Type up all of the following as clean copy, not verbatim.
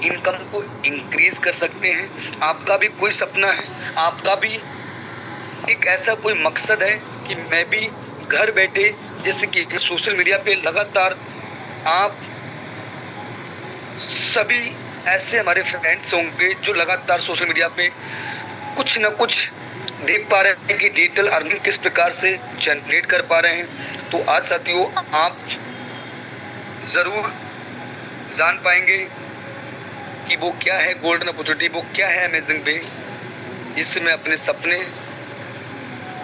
Income को increase कर सकते हैं। आपका भी कोई सपना है, आपका भी एक ऐसा कोई मकसद है कि मैं भी घर बैठे, जैसे कि सोशल मीडिया पे लगातार आप सभी ऐसे हमारे फ्रेंड्स होंगे जो लगातार सोशल मीडिया पे कुछ न कुछ देख पा रहे हैं कि डिजिटल अर्निंग किस प्रकार से जनरेट कर पा रहे हैं। तो आज साथियों आप ज़रूर जान पाएंगे कि वो क्या है गोल्डन अपॉर्चुनिटी, वो क्या है अमेजिंग पे, जिससे मैं अपने सपने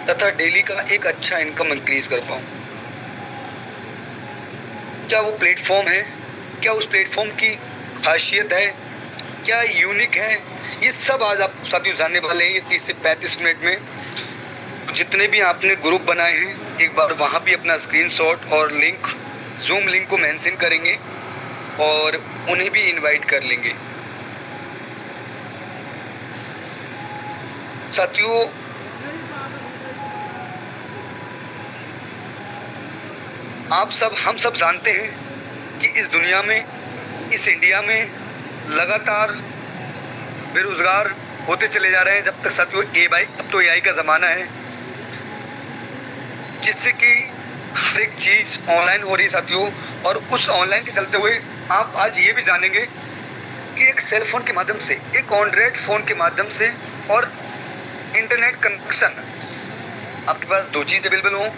तथा डेली का एक अच्छा इनकम इंक्रीज कर पाऊँ। क्या वो प्लेटफॉर्म है, क्या उस प्लेटफॉर्म की खासियत है, क्या यूनिक है, ये सब आज आप साथियों जानने वाले हैं ये 30 से 35 मिनट में। जितने भी आपने ग्रुप बनाए हैं एक बार वहाँ भी अपना स्क्रीनशॉट और लिंक, जूम लिंक को मेंशन करेंगे और उन्हें भी इनवाइट कर लेंगे। साथियों हम सब जानते हैं कि इस दुनिया में, इस इंडिया में लगातार बेरोजगार होते चले जा रहे हैं। जब तक साथियों अब तो एआई का ज़माना है, जिससे कि हर एक चीज़ ऑनलाइन हो रही है साथियों। और उस ऑनलाइन के चलते हुए आप आज ये भी जानेंगे कि एक सेल फोन के माध्यम से, एक एंड्रॉयड फ़ोन के माध्यम से और इंटरनेट कनेक्शन, आपके पास दो चीज़ अवेलेबल हों,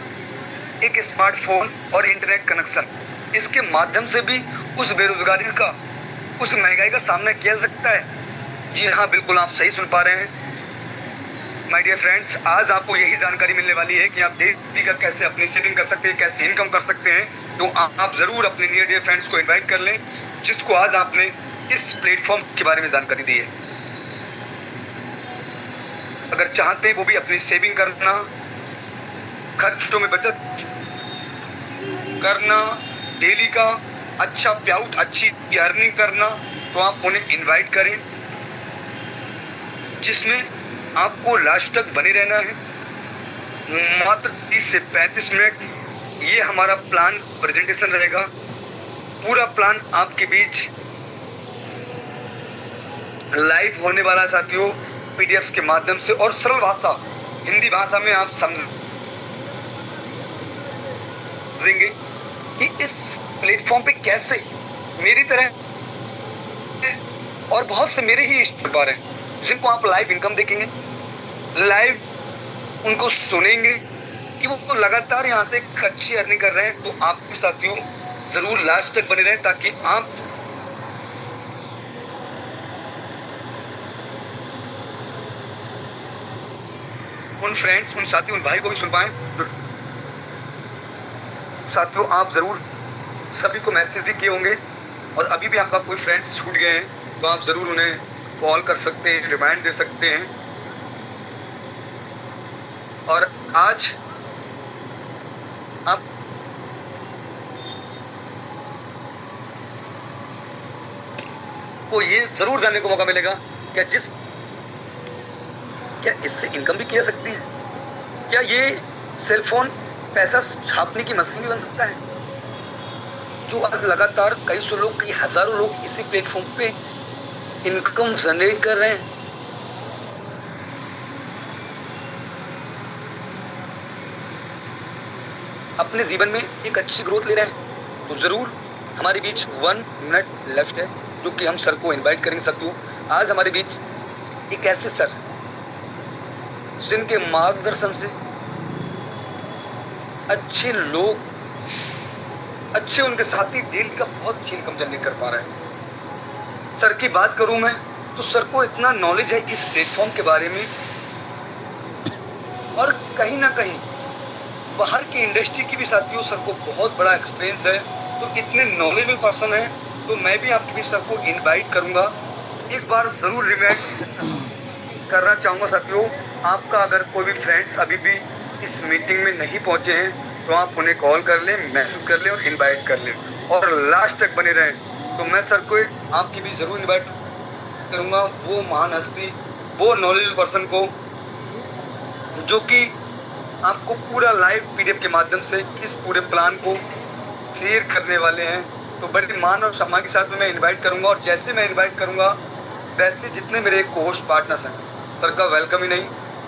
एक स्मार्टफोन और इंटरनेट कनेक्शन, इसके माध्यम से भी उस बेरोजगारी का, उस महंगाई का सामना किया जा सकता है। जी हाँ, बिल्कुल आप सही सुन पा रहे हैं माय डियर फ्रेंड्स। आज आपको यही जानकारी मिलने वाली है कि आप डेली का कैसे अपनी सेविंग कर सकते हैं, कैसे इनकम कर सकते हैं। तो आप ज़रूर अपने नियर डियर फ्रेंड्स को इन्वाइट कर लें जिसको आज आपने इस प्लेटफॉर्म के बारे में जानकारी दी है। अगर चाहते हैं वो भी अपनी सेविंग करना, खर्चों में बचत करना, डेली का अच्छा पेआउट, अच्छी अर्निंग करना, तो आप उन्हें इनवाइट करें, जिसमें आपको लास्ट तक बने रहना है। मात्र 30 से 35 मिनट ये हमारा प्लान प्रेजेंटेशन रहेगा। पूरा प्लान आपके बीच लाइव होने वाला साथियों, पीडीएफ्स के माध्यम से और सरल भाषा, हिंदी भाषा में आप समझेंगे कि इस प्लेटफॉर्म पे कैसे मेरी तरह और बहुत से मेरे ही इष्टदार हैं जिनको आप लाइव इनकम देखेंगे, लाइव उनको सुनेंगे कि वो लगातार यहाँ से एक अच्छी अर्निंग कर रहे हैं। तो आप भी साथियों ज़रूर लास्ट तक बने रहें ताकि आप उन फ्रेंड्स, उन साथियों, उन भाई को भी सुन पाएं। साथियों आप ज़रूर सभी को मैसेज भी किए होंगे और अभी भी आपका कोई फ्रेंड्स छूट गए हैं तो आप ज़रूर उन्हें कॉल कर सकते हैं, रिमाइंड दे सकते हैं। और आज आप को ये ज़रूर जानने को मौका मिलेगा क्या इससे इनकम भी की जा सकती है, क्या ये सेलफोन पैसा छापने की मशीन भी बन सकता है। जो आज लगातार कई सौ लोग, कई हज़ारों लोग इसी प्लेटफॉर्म पे इनकम जनरेट कर रहे हैं। अपने जीवन में एक अच्छी ग्रोथ ले रहे हैं। तो ज़रूर हमारे बीच 1 मिनट लेफ्ट है जो कि हम सर को इनवाइट करेंगे। साथियों आज हमारे बीच एक ऐसे सर जिनके मार्गदर्शन से अच्छे लोग, अच्छे उनके साथी डेली का बहुत अच्छी इनकम जनरेट कर पा रहे हैं। सर की बात करूं मैं तो सर को इतना नॉलेज है इस प्लेटफॉर्म के बारे में और कहीं ना कहीं बाहर की इंडस्ट्री की भी साथियों सर को बहुत बड़ा एक्सपीरियंस है। तो इतने नॉलेजेबल पर्सन है तो मैं भी आपके भी सर को इनवाइट करूंगा। एक बार ज़रूर रिमाइंड करना चाहूँगा साथियों, आपका अगर कोई भी फ्रेंड्स अभी भी इस मीटिंग में नहीं पहुँचे हैं तो आप उन्हें कॉल कर लें, मैसेज कर लें और इनवाइट कर लें और लास्ट तक बने रहें। तो मैं सर को आपकी भी ज़रूर इनवाइट करूँगा, वो महान हस्ती, वो नॉलेजेबल पर्सन को जो कि आपको पूरा लाइव पीडीएफ के माध्यम से इस पूरे प्लान को शेयर करने वाले हैं। तो बड़े मान और सम्मान के साथ में मैं इनवाइट करूंगा, और जैसे मैं इनवाइट करूंगा वैसे जितने मेरे को होस्ट पार्टनर्स हैं सर का वेलकम ही नहीं,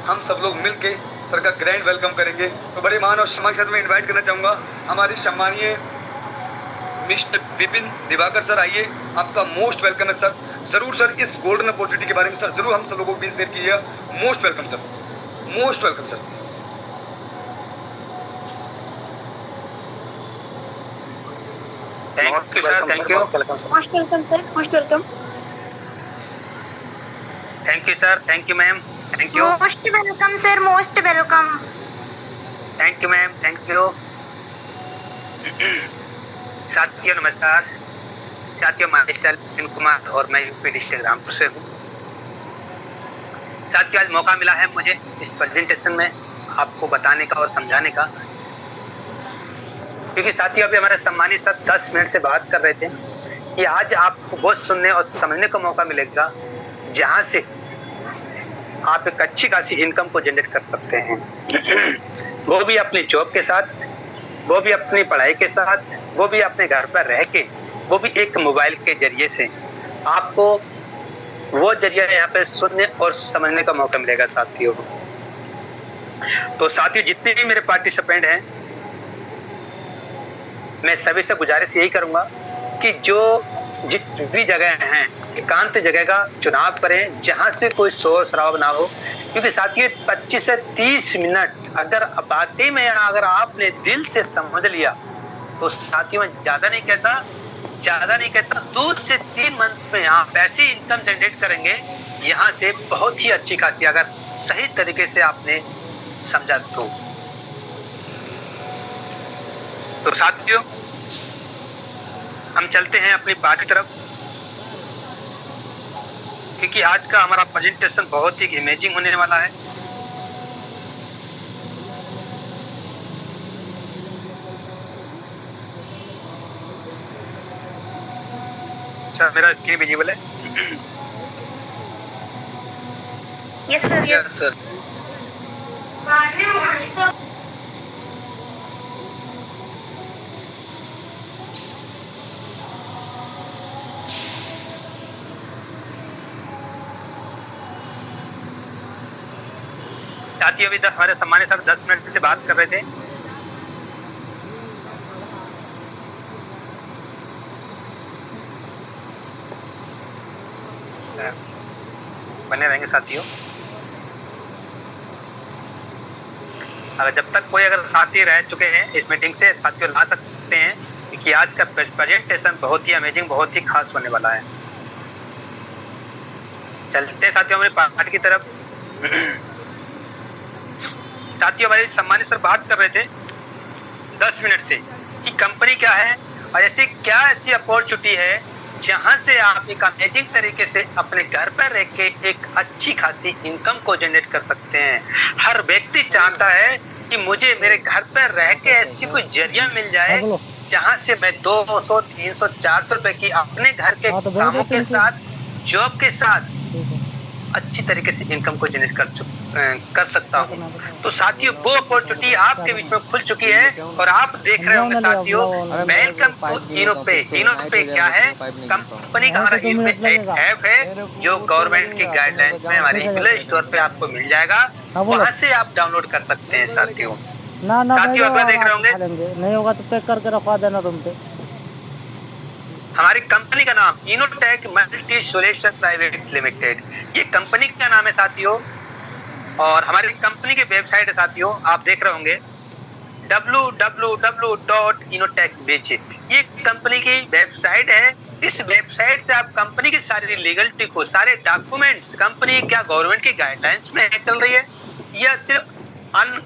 हम सब लोग मिल के सर का ग्रैंड वेलकम करेंगे। तो बड़े मान और सम्मान के साथ में इन्वाइट करना चाहूँगा हमारे सम्मानीय मिस्टर विपिन दिवाकर सर, आइए, आपका मोस्ट वेलकम है सर। जरूर सर इस गोल्डन अपॉर्चुनिटी के बारे में सर जरूर हम सब लोगों को भी शेयर कीजिएगा। Most welcome sir, most welcome sir. Thank you sir, thank you, most welcome sir, most welcome. Thank you sir, thank you ma'am, thank you, most welcome sir, most welcome. Thank you ma'am, thank you. साथियों नमस्कार। साथियों मैं विपिन कुमार और मैं UP district Rampur से हूँ। साथियों आज मौका मिला है मुझे इस प्रेजेंटेशन में आपको बताने का और समझाने का, क्योंकि साथियों अभी हमारे सम्मानित सर 10 मिनट से बात कर रहे थे कि आज आपको बहुत सुनने और समझने का मौका मिलेगा जहाँ से आप एक अच्छी खासी इनकम को जनरेट कर सकते हैं। वो भी अपनी जॉब के साथ, वो भी अपनी पढ़ाई के साथ, वो भी अपने घर पर रह के, वो भी एक मोबाइल के जरिए से आपको वो जरिया यहाँ पे सुनने और समझने का मौका मिलेगा साथियों। तो साथियों जितने भी मेरे पार्टिसिपेंट हैं, मैं सभी से गुजारिश यही करूंगा कि जो जिस भी जगह हैं एकांत जगह का चुनाव करें जहां से कोई शोर शराबा ना हो, क्योंकि साथियों 25 से 30 मिनट अगर बातें में अगर आपने दिल से समझ लिया तो साथियों मैं ज्यादा नहीं कहता 2 से 3 मंथ में आप ऐसी इनकम जनरेट करेंगे यहाँ से बहुत ही अच्छी खासी, अगर सही तरीके से आपने समझा तो साथियों हम चलते हैं अपनी पार्ट की तरफ, क्योंकि आज का हमारा प्रेजेंटेशन बहुत ही इमेजिंग होने वाला है। सर मेरा स्क्रीन विजिबल है? Yes sir, yes sir. साथियों अभी हमारे सम्मानित सर 10 मिनट से बात कर रहे थे। बने रहेंगे साथियों। अगर जब तक कोई अगर साथी रह चुके हैं इस मीटिंग से, साथियों ला सकते हैं, क्योंकि आज का प्रेजेंटेशन बहुत ही अमेजिंग, बहुत ही खास होने वाला है। चलते साथियों हमारे पार्ट की तरफ। साथियों हमारे सम्मानित सर बात कर रहे थे 10 मिनट से कि कंपनी क्या है और ऐसी अपॉर्चुनिटी है जहां से आप एक अमेजिंग तरीके से अपने घर पर रह के एक अच्छी खासी इनकम को जनरेट कर सकते हैं। हर व्यक्ति चाहता है कि मुझे मेरे घर पर रह के ऐसी कोई जरिया मिल जाए जहां से मैं 200, 300, 400 रुपए की अपने घर के कामों के साथ, जॉब के साथ अच्छी तरीके से इनकम को जनरेट कर सकता हूँ। तो साथियों वो अपॉर्चुनिटी आपके बीच में खुल चुकी है और आप देख रहे होंगे साथियों, वेलकम टू इनोपे। इनोपे क्या है? कंपनी का हमारा इनोपे ऐप है जो गवर्नमेंट की गाइडलाइंस में हमारी प्ले स्टोर पे आपको मिल जाएगा, वहाँ से आप डाउनलोड कर सकते हैं साथियों। साथियों अगर देख रहे होंगे, नहीं होगा तो पैक करके रखवा देना तुम पे। हमारी कंपनी का नाम Innotech multi solution private limited, ये कंपनी का नाम है साथियों। और हमारी कंपनी की वेबसाइट है साथियों, आप देख रहे होंगे www.inotech.bg, ये कंपनी की वेबसाइट है। इस वेबसाइट से आप कंपनी की सारी लीगलिटी को, सारे डॉक्यूमेंट्स, कंपनी क्या गवर्नमेंट की गाइडलाइंस में चल रही है या सिर्फ अन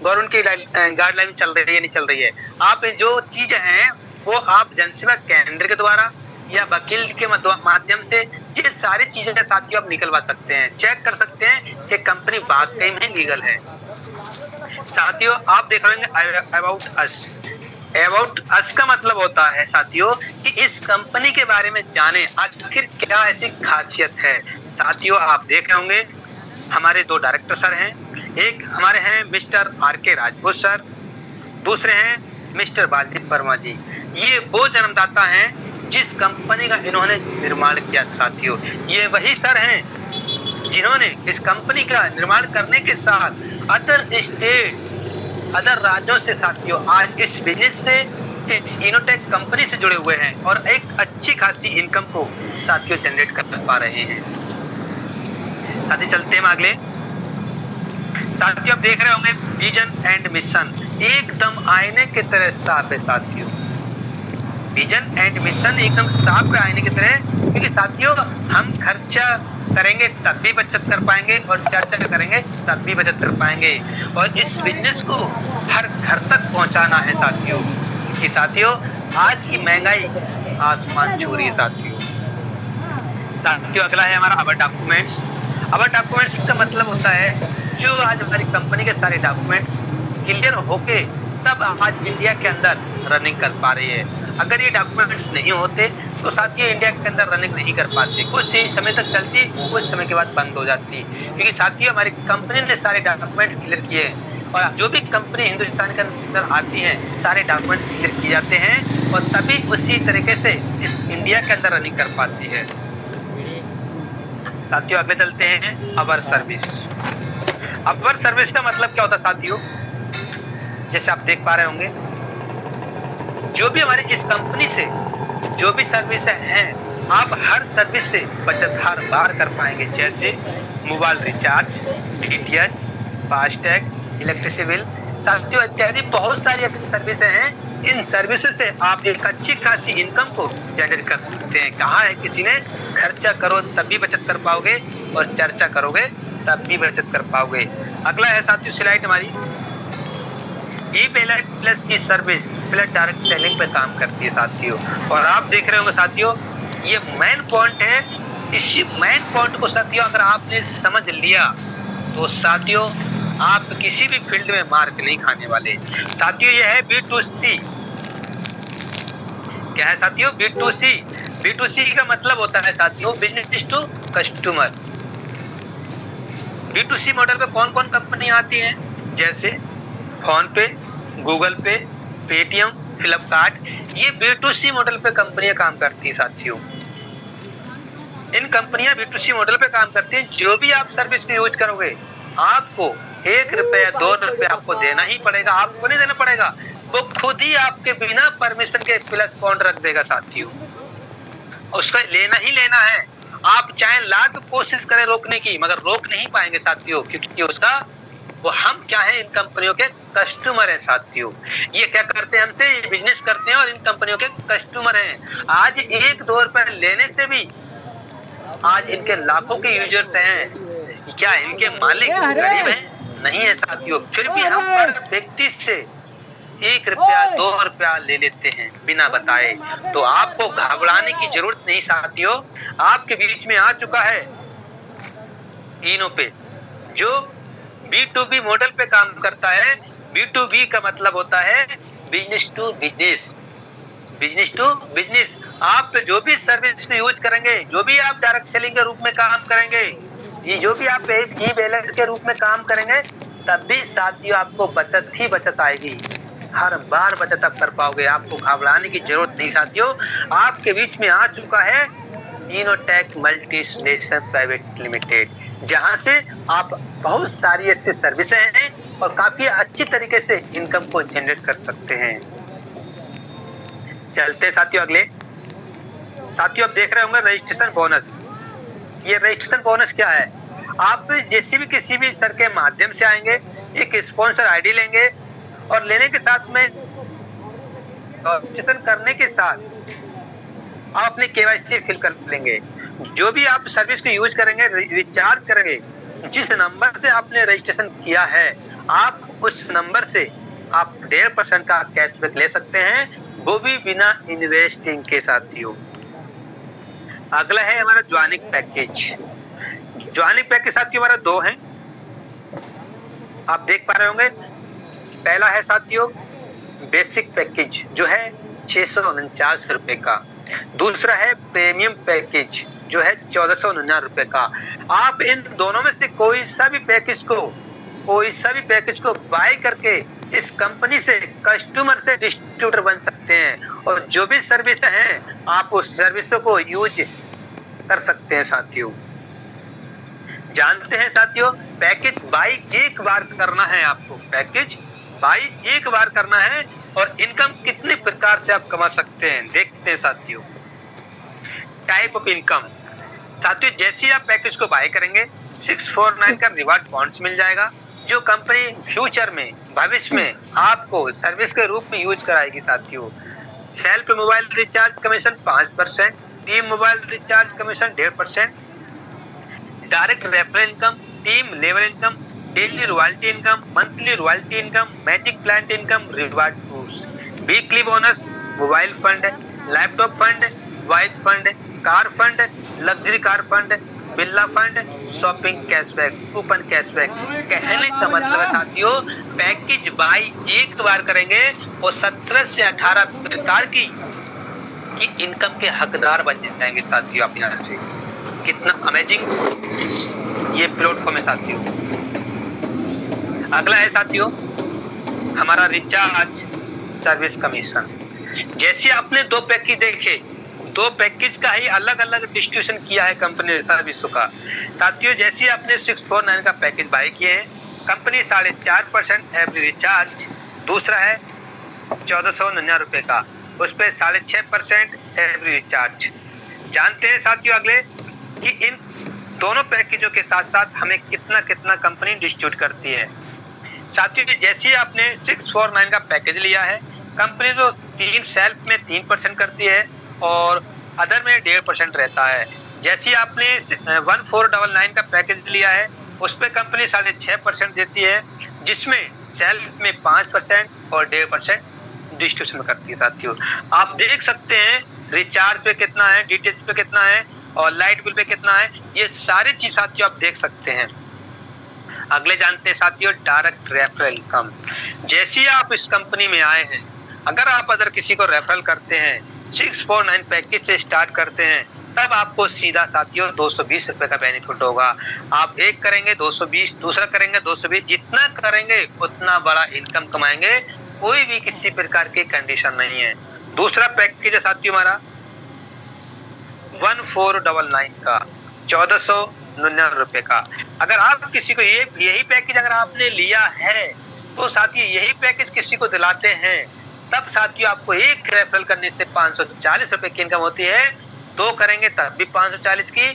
गवर्नमेंट की गाइडलाइन चल रही है, नहीं चल रही है, आप जो चीजें हैं वो आप जनसेवा केंद्र के द्वारा या वकील के माध्यम से ये सारी चीजें साथियों आप निकलवा सकते हैं, चेक कर सकते हैं कि कंपनी वाकई में लीगल है। साथियों आप देख रहे हैं अबाउट अस। अबाउट अस का मतलब होता है साथियों कि इस कंपनी के बारे में जाने आखिर क्या ऐसी खासियत है। साथियों आप देख रहे होंगे हमारे 2 डायरेक्टर सर हैं, एक हमारे हैं मिस्टर RK राजपूत सर, दूसरे हैं मिस्टर बालदीप वर्मा जी। ये वो जन्मदाता हैं जिस कंपनी का इन्होंने निर्माण किया साथियों। ये वही सर हैं जिन्होंने इस कंपनी का निर्माण करने के साथ अदर स्टेट, अदर राज्यों से साथियों आज इस बिजनेस से, इस इनोटेक कंपनी से जुड़े हुए हैं और एक अच्छी खासी इनकम को साथियों जनरेट कर पा रहे हैं। साथियों चलते हैं अगले। साथियों आप देख रहे होंगे विजन एंड मिशन एकदम आईने की तरह साफ है साथियों। विजन एंड मिशन एकदम साफ है आईने की तरह, क्योंकि साथियों हम खर्चा करेंगे तब भी बचत कर पाएंगे और चर्चा करेंगे तब भी बचत कर पाएंगे। और इस बिजनेस को हर घर तक पहुंचाना है साथियों, कि साथियों आज की महंगाई आसमान छू रही है साथियों। साथियों अगला है हमारा अवर डॉक्यूमेंट्स। अवर डॉक्यूमेंट्स का मतलब होता है जो आज हमारी कंपनी के सारे डॉक्यूमेंट्स क्लियर होके तब आज इंडिया के अंदर रनिंग कर पा रही है। अगर ये डॉक्यूमेंट्स नहीं होते तो साथियों इंडिया के अंदर रनिंग नहीं कर पाती, कुछ ही समय तक चलती, कुछ समय के बाद बंद हो जाती, क्योंकि साथियों हमारी कंपनी ने सारे डॉक्यूमेंट्स क्लियर किए हैं। और जो भी कंपनी हिंदुस्तान के अंदर आती है सारे डॉक्यूमेंट्स क्लियर किए जाते हैं और तभी उसी तरीके से इस इंडिया के अंदर रनिंग कर पाती है। साथियों आगे चलते हैं अवर सर्विस। अवर सर्विस का मतलब क्या होता है साथियों, जैसे आप देख पा रहे होंगे जो भी हमारी इस कंपनी से जो भी सर्विस हैं आप हर सर्विस से बचत हर बार कर पाएंगे, जैसे mobile recharge, DTH, FASTag, electricity bill साथियों इत्यादि बहुत सारी सर्विस हैं। इन सर्विसेज से आप एक अच्छी खासी इनकम को जनरेट कर सकते हैं। कहा है किसी ने खर्चा करो तभी बचत कर पाओगे और चर्चा करोगे तब भी बचत कर पाओगे। अगला है साथियों स्लाइड हमारी ई-पेमेंट प्लस की सर्विस प्लस डायरेक्ट सेलिंग पे काम करती है साथियों। और आप देख रहे होंगे साथियों ये मेन पॉइंट है। इसी मेन पॉइंट को साथियों अगर आपने समझ लिया तो साथियों आप किसी भी फील्ड में मार्क नहीं खाने वाले। साथियों ये है B2C। क्या है साथियों B2C? B2C का मतलब होता है साथियों business to customer. B2C model पे कौन कौन कंपनी आती है, जैसे फोन पे, गूगल पे, पेटीएम, फ्लिपकार्ट, ये B2C मॉडल पे कंपनियां काम करती है साथियों। इन कंपनियां B2C मॉडल पे काम करती हैं। जो भी आप सर्विस को यूज करोगे आपको 1 रुपया 2 रुपया आपको देना ही पड़ेगा, आपको नहीं देना पड़ेगा, वो खुद ही आपके बिना परमिशन के प्लस पॉइंट रख देगा साथियों। उसका लेना ही लेना है। आप चाहे लाख कोशिश करें रोकने की मगर रोक नहीं पाएंगे साथियों, क्योंकि उसका वो हम क्या है इन कंपनियों के कस्टमर हैं साथियों। ये क्या करते हैं हमसे, ये बिजनेस करते हैं और इन कंपनियों के कस्टमर हैं। आज 1-2 रुपए लेने से भी आज इनके लाखों के यूजर्स हैं। क्या इनके मालिक गरीब हैं? नहीं है साथियों। फिर भी हम हर व्यक्ति से 1 रुपया 2 रुपया ले लेते हैं बिना बताए। तो आपको घबराने की जरूरत नहीं साथियों। आपके बीच में आ चुका है इनोपे जो B2B मॉडल पे काम करता है। B2B का मतलब होता है business to business, business to business. आप जो भी सर्विस यूज करेंगे, जो भी आप डायरेक्ट सेलिंग के रूप में काम करेंगे, ये जो भी आप ई-बेलेंस के रूप में काम करेंगे, तब भी साथियों आपको बचत ही बचत आएगी। हर बार बचत आप कर पाओगे, आपको घबराने की जरूरत नहीं साथियों। आपके बीच में आ चुका है इनोटेक मल्टीनेशनल प्राइवेट लिमिटेड, जहां से आप बहुत सारी ऐसी सर्विसें हैं और काफी अच्छी तरीके से इनकम को जनरेट कर सकते हैं। चलते साथियों अगले। साथियों आप देख रहे होंगे रजिस्ट्रेशन बोनस। ये रजिस्ट्रेशन बोनस क्या है, आप जैसे भी किसी भी सर के माध्यम से आएंगे, एक स्पॉन्सर आईडी लेंगे और लेने के साथ में रजिस्ट्रेशन करने के साथ आप अपने KYC फिल कर लेंगे। जो भी आप सर्विस को यूज करेंगे, रिचार्ज करेंगे, जिस नंबर से आपने रजिस्ट्रेशन किया है आप उस नंबर से आप 1.5% का कैशबैक ले सकते हैं, वो भी बिना इन्वेस्टिंग के साथियों। अगला है हमारा ज्वाइनिंग पैकेज। ज्वाइनिंग पैकेज साथियों हमारा 2 हैं, आप देख पा रहे होंगे। पहला है साथियों बेसिक पैकेज जो है 649 रुपए का। दूसरा है प्रीमियम पैकेज जो है 1499 रुपए का। आप इन दोनों में से कोई सा भी पैकेज को बाय करके इस कंपनी से कस्टमर से डिस्ट्रीब्यूटर बन सकते हैं और जो भी सर्विस हैं आप उस सर्विसों को यूज कर सकते हैं साथियों। जानते हैं साथियों, पैकेज बाई एक बार करना है आपको, पैकेज बाई एक बार करना है और इनकम कितने प्रकार से आप कमा सकते हैं देखते हैं साथियों। टाइप ऑफ इनकम साथियों, जैसे आप पैकेज को बाय करेंगे 649 का रिवार्ड पॉइंट्स मिल जाएगा जो कंपनी फ्यूचर में भविष्य में आपको सर्विस के रूप में यूज कराएगी साथियों। Self mobile recharge commission 5%, team mobile recharge commission 1.5%, direct referral income, team level income, daily royalty income, monthly royalty income, magic plan income, reward tours, weekly bonus, mobile fund, laptop fund, wife fund, car fund, luxury car fund, Birla fund, shopping cashback, coupon cashback. कहने का मतलब है साथियों, package by एक बार करेंगे और 17 से 18 प्रकार की इनकम के हकदार बन जाएंगे साथियों आप यहाँ से। कितना अमेजिंग ये प्लेटफॉर्म है साथियों। अगला है साथियों हमारा रिचार्ज सर्विस कमीशन। जैसे आपने दो पैकेज देखे, दो पैकेज का ही अलग अलग डिस्ट्रीब्यूशन किया है कंपनी ने सर्विसों का साथियों। जैसे आपने 649 का पैकेज बाय किए हैं, कंपनी 4.5% एवरी रिचार्ज, दूसरा है 1499 रुपए का, उस पर 6.5% एवरी रिचार्ज। जानते हैं साथियों अगले कि इन दोनों पैकेजों के साथ साथ हमें कितना कितना कंपनी डिस्ट्रीब्यूट करती है साथियों। जैसे आपने 649 का पैकेज लिया है, कंपनी तो सेल्फ में 3% करती है और अदर में 1.5% रहता है। जैसे आपने 1499 का पैकेज लिया है, उस पर कंपनी 6.5% देती है, जिसमें सेल्फ में 5% और 1.5% डिस्ट्रीब्यूशन करती है साथियों। आप देख सकते हैं रिचार्ज पे कितना है, डीटीएच पे कितना है और लाइट बिल पे कितना है, ये सारी चीज साथियों आप देख सकते हैं। अगले जानते हैं साथियों डायरेक्ट रेफरल इनकम। जैसे आप इस कंपनी में आए हैं, अगर आप अदर किसी को रेफरल करते हैं, 649 पैकेज से स्टार्ट करते हैं, तब आपको सीधा साथियों 220 रुपए का बेनिफिट होगा। आप एक करेंगे 220, दूसरा करेंगे 220, जितना करेंगे उतना बड़ा इनकम कमाएंगे, कोई भी किसी प्रकार की कंडीशन नहीं है। दूसरा पैकेज है साथियों हमारा 1499 का 1499 रुपए का। अगर आप किसी को यही पैकेज अगर आपने लिया है तो साथियों यही पैकेज किसी को दिलाते हैं, तब साथियों आपको एक रेफरल करने से 540 रुपए की इनकम होती है। 2 करेंगे तब भी 540 की,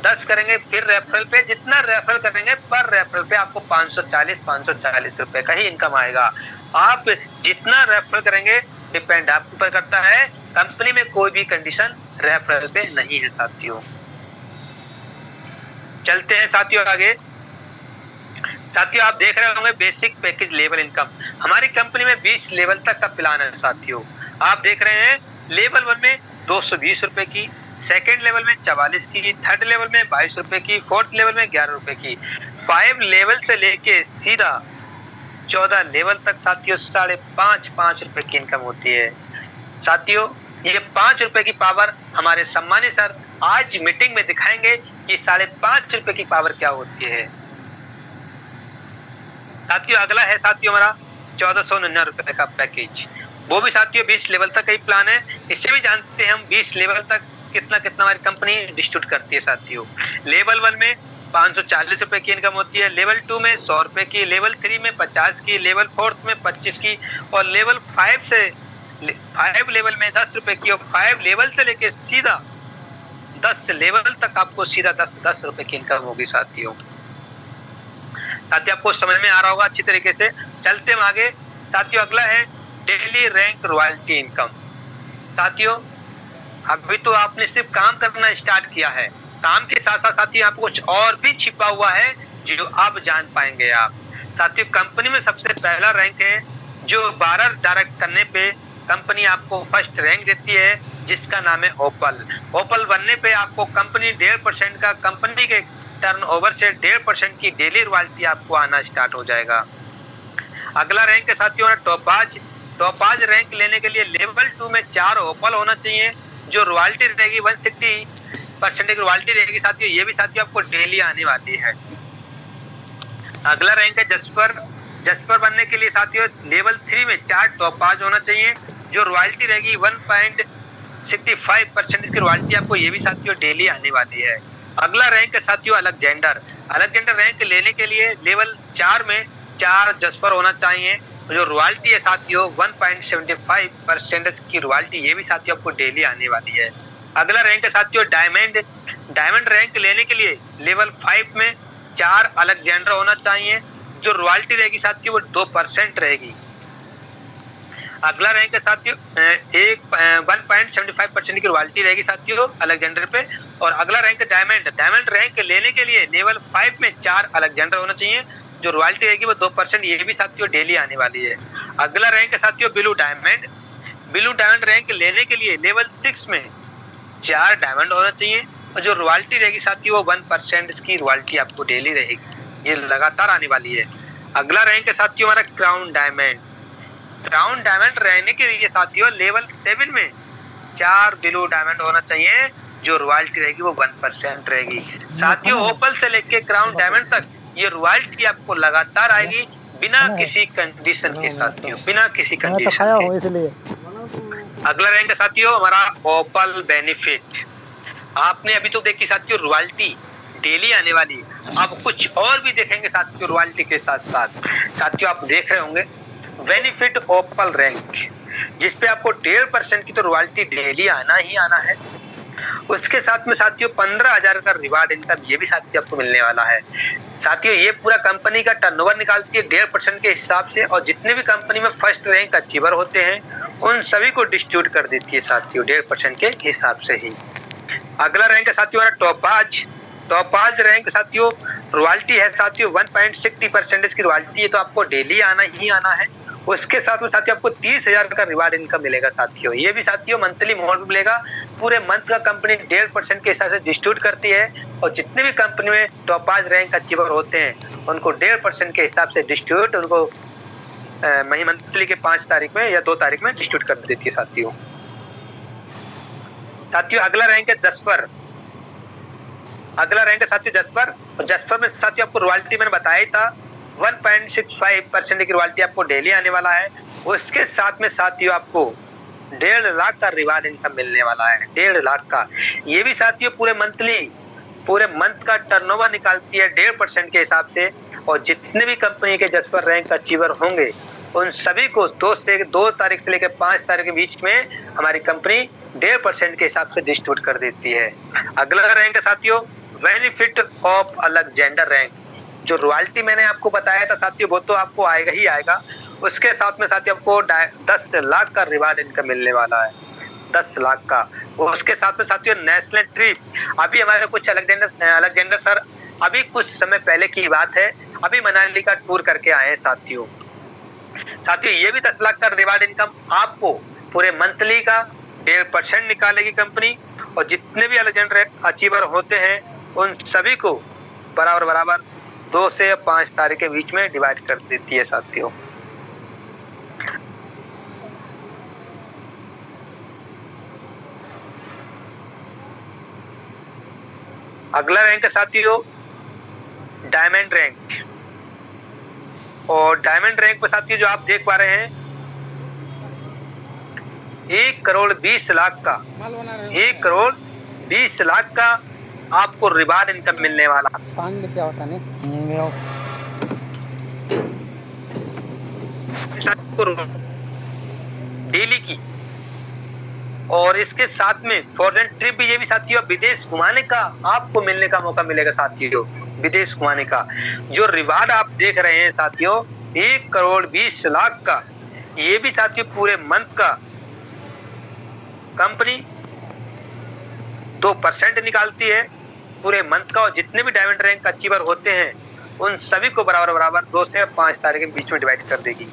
10 करेंगे फिर रेफरल पे, जितना रेफरल करेंगे पर रेफरल पे आपको 540 रुपए का ही इनकम आएगा। आप जितना रेफरल करेंगे डिपेंड आपके ऊपर करता है, कंपनी में कोई भी कंडीशन रेफरल पे नहीं है साथियों। चलते हैं साथियों आगे। साथियों आप देख रहे होंगे बेसिक पैकेज लेवल इनकम, हमारी कंपनी में 20 लेवल तक का प्लान है साथियों। आप देख रहे हैं लेवल 1 में 220 रुपए की, सेकेंड लेवल में 44 की, थर्ड लेवल में 22 रुपए की, फोर्थ लेवल में 11 रुपए की, 5 लेवल से लेके सीधा 14 लेवल तक साथियों 5.5 रुपए की इनकम होती है साथियों। ये 5 रुपए की पावर हमारे सम्मानित सर आज मीटिंग में दिखाएंगे कि 5.5 रुपए की पावर क्या होती है साथियों। अगला है साथियों हमारा 1499 रुपए का पैकेज, वो भी साथियों 20 लेवल तक का ही प्लान है। इससे भी जानते हैं हम 20 लेवल तक कितना कितना हमारी कंपनी डिस्ट्रीब्यूट करती है साथियों। लेवल 1 में 540 रुपए की इनकम होती है, लेवल 2 में 100 रुपए की, लेवल 3 में 50 की, लेवल 4 में 25 की और लेवल 5 लेवल में 10 रुपए की और 5 लेवल से लेके सीधा 10 लेवल तक आपको सीधा 10 रुपए की इनकम होगी साथियों। साथियों आपको समझ में आ रहा होगा अच्छी तरीके से। चलते हैं आगे साथियों। अगला है डेली रैंक रॉयल्टी इनकम। साथियों अभी तो आपने सिर्फ काम करना स्टार्ट किया है, काम के साथ साथ साथियों आपको कुछ और भी छिपा हुआ है जो अब जान पाएंगे आप। साथियों कंपनी में सबसे पहला रैंक है जो 12 डायरेक्ट करने पे कंपनी आपको फर्स्ट रैंक देती है, जिसका नाम है ओपल। ओपल बनने पे आपको कंपनी 1.5% का कंपनी के टर्नओवर से 1.5% की डेली रॉयल्टी आपको आना स्टार्ट हो जाएगा। अगला रैंक है साथियों टॉपाज। टॉपाज रैंक लेने के लिए लेवल 2 में 4 ओपल होना चाहिए, जो रॉयल्टी रहेगी 160% की रॉयल्टी रहेगी साथियों। ये भी साथियों आपको डेली आने वाली है। अगला रैंक है जस्पर। जस्पर बनने के लिए साथियों लेवल 3 में 4 टॉपाज होना चाहिए। जो रॉयल्टी रहेगी 1.65% इसकी रॉयल्टी आपको ये भी साथियों डेली आने वाली है। अगला रैंक है साथियों अलेक्जेंडर। अलेक्जेंडर रैंक लेने के लिए लेवल 4 में 4 जस्पर होना चाहिए। जो रॉयल्टी है साथियों 1.75% की रॉयल्टी ये भी साथियों आपको डेली आने वाली है। अगला रैंक है साथियों डायमंड। डायमंड रैंक लेने के लिए लेवल 5 में 4 अलेक्जेंडर होना चाहिए। जो रॉयल्टी रहेगी साथियों वो 2% रहेगी। अगला रैंक है साथियों 1.75% की रॉयल्टी रहेगी साथियों अलेक्जेंडर पे। और अगला रैंक है डायमंड। डायमंड रैंक लेने के लिए लेवल 5 में 4 अलेक्जेंडर होना चाहिए। जो रॉयल्टी रहेगी वो 2% ये भी साथियों डेली आने वाली है। अगला रैंक है साथियों blue diamond. Blue diamond rank लेने के लिए लेवल 6 में 4 डायमंड होना चाहिए। और जो रॉयल्टी रहेगी साथियों वो 1% इसकी रॉयल्टी आपको डेली रहेगी, ये लगातार आने वाली है। अगला रैंक है साथियों हमारा क्राउन डायमंड। क्राउन डायमंड रहने के लिए साथियों लेवल 7 में 4 ब्लू डायमंड होना चाहिए। जो रॉयल्टी रहेगी वो 1% रहेगी। साथियों ओपल से लेके क्राउन डायमंड तक ये रॉयल्टी आपको लगातार आएगी बिना किसी कंडीशन के साथियों, बिना किसी कंडीशन के। इसलिए अगला रैंक है साथियों हमारा ओपल बेनिफिट। आपने अभी तो देखी साथियों रॉयल्टी डेली आने वाली है, अब कुछ और भी देखेंगे साथियों रॉयल्टी के साथ साथ। साथियों आप देख रहे होंगे बेनिफिट ओपल रैंक, जिसपे आपको 1.5% की तो रॉयल्टी डेली आना ही आना है। उसके साथ में साथियों 15,000 का रिवार्ड इनकम ये भी साथियों आपको मिलने वाला है। साथियों ये पूरा कंपनी का टर्नओवर निकालती है 1.5% के हिसाब से, और जितने भी कंपनी में फर्स्ट रैंक अचीवर होते हैं उन सभी को डिस्ट्रीब्यूट कर देती है साथियों 1.5% के हिसाब से ही। अगला रैंक है साथियों हमारा टॉपाज। टॉपाज रैंक साथियों रॉयल्टी है साथियों 1.60% की रॉयल्टी है, तो आपको डेली आना ही आना है। उसके साथ में साथियों आपको 30,000 का रिवार्ड इनकम मिलेगा साथियों, ये भी साथियों मंथली मोड मिलेगा। पूरे मंथ का कंपनी 1.5% के हिसाब से डिस्ट्रीब्यूट करती है, और जितने भी कंपनी में टॉपाज रैंक अचीवर होते हैं उनको 1.5% के हिसाब से डिस्ट्रीब्यूट उनको मही मंथली के 5 तारीख में या 2 तारीख में डिस्ट्रीब्यूट कर देती है साथियों। साथियों अगला रैंक है जस्पर। अगला रैंक है साथियों जस्पर, और जस्पर में साथियों आपको रॉयल्टी मैंने बताया था 1.65% की रॉयल्टी आपको डेली आने वाला है। उसके साथ में साथियों आपको 1.5 लाख का रिवार्ड इनकम मिलने वाला है, 1.5 लाख का। ये भी साथियों पूरे मंथ का टर्नओवर निकालती है 1.5% के हिसाब से, और जितने भी कंपनी के जस्पर रैंक अचीवर होंगे उन सभी को 2 तारीख से लेकर 5 तारीख के बीच में हमारी कंपनी 1.5% के हिसाब से डिस्ट्रीब्यूट कर देती है। अगला रैंक है साथियों बेनिफिट ऑफ अलेक्जेंडर रैंक। जो रॉयल्टी मैंने आपको बताया था साथियों वो तो आपको आएगा ही आएगा। उसके साथ में साथियों आपको 10 लाख का रिवार्ड इनकम मिलने वाला है, 10 लाख का। उसके साथ में साथियों नेशनल ट्रिप। अभी हमारे कुछ अलेक्जेंडर सर अभी कुछ समय पहले की बात है, अभी मनाली का टूर करके आए हैं साथियों। ये भी 10 लाख का रिवार्ड इनकम आपको पूरे मंथली का 1.5% निकालेगी कंपनी, और जितने भी अलेक्जेंडर अचीवर होते हैं उन सभी को बराबर 2 से 5 तारीख के बीच में डिवाइड कर देती है साथियों। अगला रैंक है साथियों डायमंड रैंक, और डायमंड रैंक पर साथियों जो आप देख पा रहे हैं 1,20,00,000 का 1,20,00,000 का आपको रिवार्ड इनकम मिलने वाला क्या होता नहीं डेली की। और इसके साथ में फॉरेन ट्रिप भी, ये भी साथियों विदेश घुमाने का आपको मिलने का मौका मिलेगा साथियों, विदेश घुमाने का। जो रिवार्ड आप देख रहे हैं साथियों 1,20,00,000 का, ये भी साथियों पूरे मंथ का कंपनी 2% निकालती है पूरे मंथ का, और जितने भी डायमंड रैंक अचीवर होते हैं उन सभी को बराबर 2 से 5 तारीख के बीच में डिवाइड कर देगी।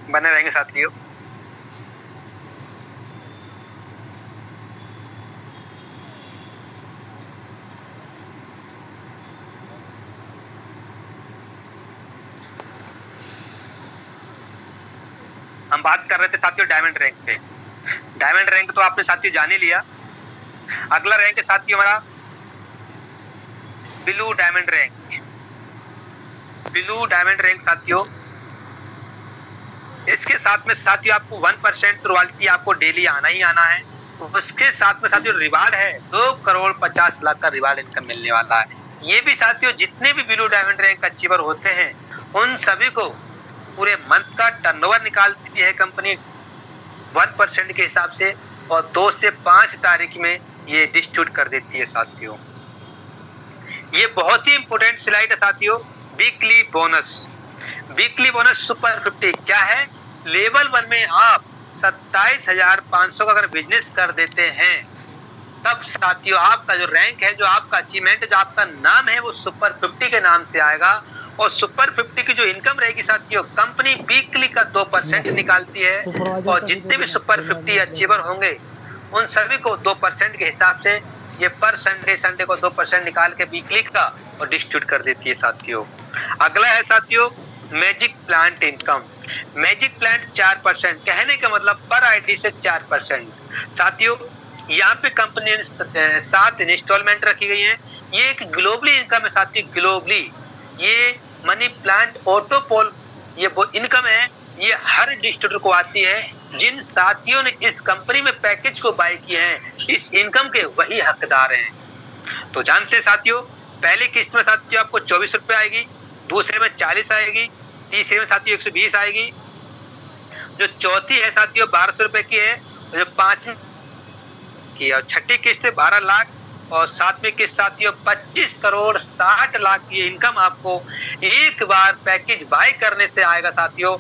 बने रहेंगे साथियों। हम बात कर रहे थे साथियों डायमंड रैंक पे। डायमंड रैंक तो आपने साथियों जान ही लिया। अगला रैंक है साथियों हमारा blue diamond rank. Blue diamond rank साथियों, इसके साथ में साथियों आपको 1% रॉयल्टी आपको डेली आना ही आना है। उसके साथ में साथियों रिवार्ड है 2,50,00,000 का रिवार्ड इनकम मिलने वाला है। ये भी साथियों जितने भी ब्लू डायमंड रैंक अचीवर होते हैं उन सभी को पूरे मंथ का टर्नओवर निकालती है कंपनी 1% के हिसाब से, और 2 से 5 तारीख में ये डिस्ट्रीब्यूट कर देती है साथियों। ये बहुत ही इंपॉर्टेंट स्लाइड है साथियों। Weekly bonus, weekly bonus super 50 क्या है? लेवल 1 में आप 27,500 का अगर बिजनेस कर देते हैं तब साथियों आपका जो रैंक है, जो आपका अचीवमेंट है, जो आपका नाम है वो सुपर 50 के नाम से आएगा। और सुपर 50 की जो इनकम रहेगी साथियों, कंपनी वीकली का 2% निकालती है, और जितने भी सुपर 50 अचीवर होंगे उन सभी को 2% के हिसाब से ये पर संडे को 2% निकाल के वीकली का और डिस्ट्रीब्यूट कर देती है साथियों। अगला है साथियों magic plant income. Magic plant 4%, कहने का मतलब पर आईडी से 4%। साथियों यहाँ पे कंपनी ने 7 इंस्टॉलमेंट रखी गई है। ये एक ग्लोबली इनकम है साथियों, ग्लोबली। ये मनी प्लांट ऑटोपोल ये वो इनकम है, ये हर डिस्ट्रीब्यूटर को आती है। जिन साथियों ने इस कंपनी में पैकेज को बाय किए हैं इस इनकम के वही हकदार हैं। तो जानते हैं साथियों, पहली किस्त में साथियों आपको 24 रुपए आएगी, दूसरे में 40 आएगी, तीसरे में साथियों 120 आएगी, जो चौथी है साथियों 1200 रुपए की है, जो 5वीं की है, और छठी किस्त 12 लाख, और 7वीं किस्त साथियों 25,60,00,000 की इनकम आपको एक बार पैकेज बाय करने से आएगा साथियों।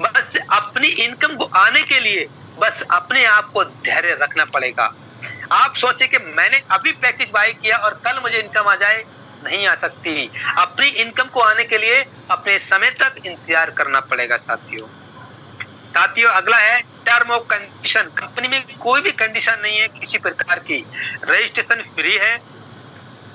बस अपनी इनकम को आने के लिए बस अपने आप को धैर्य रखना पड़ेगा। आप सोचे कि मैंने अभी पैकेज बाय किया और कल मुझे इनकम आ जाए, नहीं आ सकती। अपनी इनकम को आने के लिए अपने समय तक इंतजार करना पड़ेगा साथियों। साथियों अगला है टर्म ऑफ कंडीशन। कंपनी में कोई भी कंडीशन नहीं है किसी प्रकार की, रजिस्ट्रेशन फ्री है,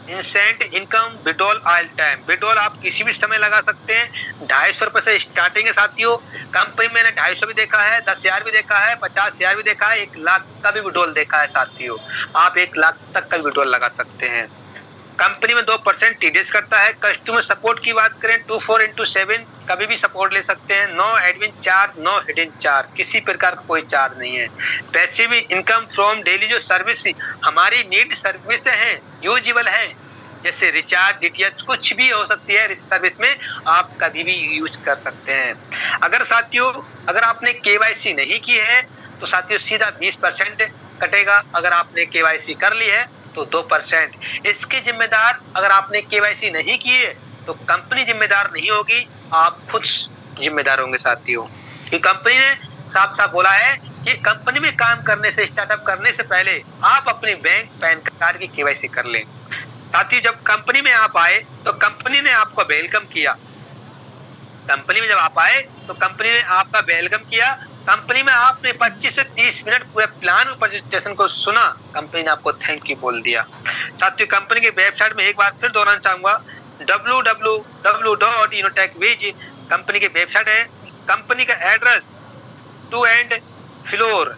instant income withdrawal all time. Withdrawal आप किसी भी समय लगा सकते हैं। 250 रुपए से स्टार्टिंग है साथियों। कंपनी में मैंने 250 भी देखा है, 10,000 भी देखा है, 50,000 भी देखा है, 1 लाख का भी विड्रॉल देखा है साथियों। आप 1 लाख तक का विड्रॉल लगा सकते हैं। कंपनी में 2% टीडीएस करता है। कस्टमर सपोर्ट की बात करें 24/7 कभी भी सपोर्ट ले सकते हैं। No admin charge, no hidden charge, किसी प्रकार का कोई चार्ज नहीं है। पैसिव इनकम फ्रॉम डेली जो सर्विस हमारी नीड सर्विस हैं, यूजेबल हैं, जैसे रिचार्ज, डीटीएच कुछ भी हो सकती है सर्विस में, आप कभी भी यूज कर सकते हैं। अगर साथियों अगर आपने केवाईसी नहीं की है तो साथियों सीधा 20% कटेगा। अगर आपने केवाईसी कर ली है तो 2%। इसके जिम्मेदार अगर आपने केवाईसी नहीं की है तो कंपनी जिम्मेदार नहीं होगी, आप खुद जिम्मेदार होंगे साथियों। कि कंपनी ने साफ साफ बोला है कि कंपनी में काम करने से, स्टार्टअप करने से पहले आप अपनी बैंक पैन कार्ड की केवाईसी कर लें। साथियों जब कंपनी में आप आए तो कंपनी ने आपको वेलकम किया। कंपनी में जब आप आए तो कंपनी ने आपका वेलकम किया। कंपनी में आपने 25 से 30 मिनट पूरे प्लान और प्रेजेंटेशन को सुना, कंपनी ने आपको थैंक यू बोल दिया। साथियों कंपनी के वेबसाइट में एक बार फिर दोहराना चाहूंगा, www.innotechviz कंपनी की वेबसाइट है। कंपनी का address 2 and floor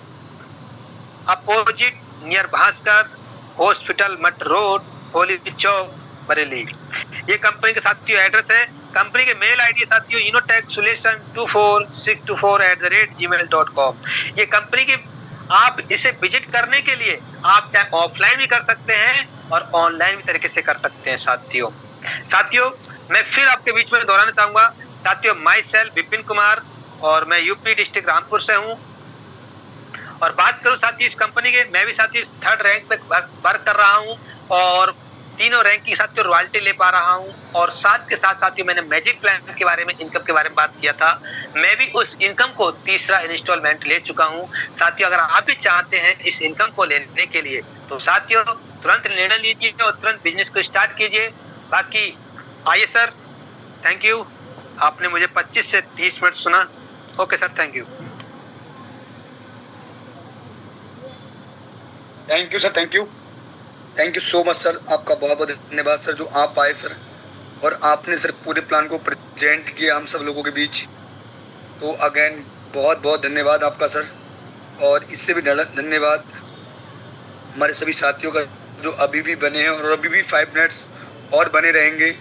opposite near Bhaskar hospital मट रोड, होली चौक, बरेली। ये कंपनी का साथियों एड्रेस है। कंपनी के मेल आईडी साथियों innotechsolution2464@gmail.com। ये कंपनी की आप इसे विजिट करने के लिए आप चाहे ऑफलाइन भी कर सकते हैं और ऑनलाइन भी तरीके से कर सकते हैं साथियों। साथियों मैं फिर आपके बीच में दोहराना चाहूंगा साथियों, माई सेल्फ विपिन कुमार और मैं यूपी डिस्ट्रिक्ट रामपुर से हूँ। और बात करूँ साथियों इस कंपनी के, मैं भी साथियों 3rd रैंक पे वर्क कर रहा हूँ और तीनों रैंक की साथियों रॉयल्टी ले पा रहा हूँ। और साथ के साथ साथियों मैंने मैजिक प्लान के बारे में, इनकम के बारे में बात किया था। मैं भी उस इनकम को 3रा इंस्टॉलमेंट ले चुका हूँ। साथियों अगर आप भी चाहते हैं इस इनकम को लेने के लिए तो साथियों तुरंत निर्णय लीजिए और तुरंत बिजनेस को स्टार्ट कीजिए। बाकी आइए सर, थैंक यू, आपने मुझे 25 से 30 मिनट सुना। Okay sir, thank you. Thank you sir, thank you so much sir. आपका बहुत बहुत धन्यवाद सर जो आप आए सर और आपने सर पूरे प्लान को प्रेजेंट किया हम सब लोगों के बीच। तो अगेन बहुत बहुत धन्यवाद आपका सर, और इससे भी धन्यवाद हमारे सभी साथियों का जो अभी भी बने हैं और अभी भी 5 मिनट्स और बने रहेंगे,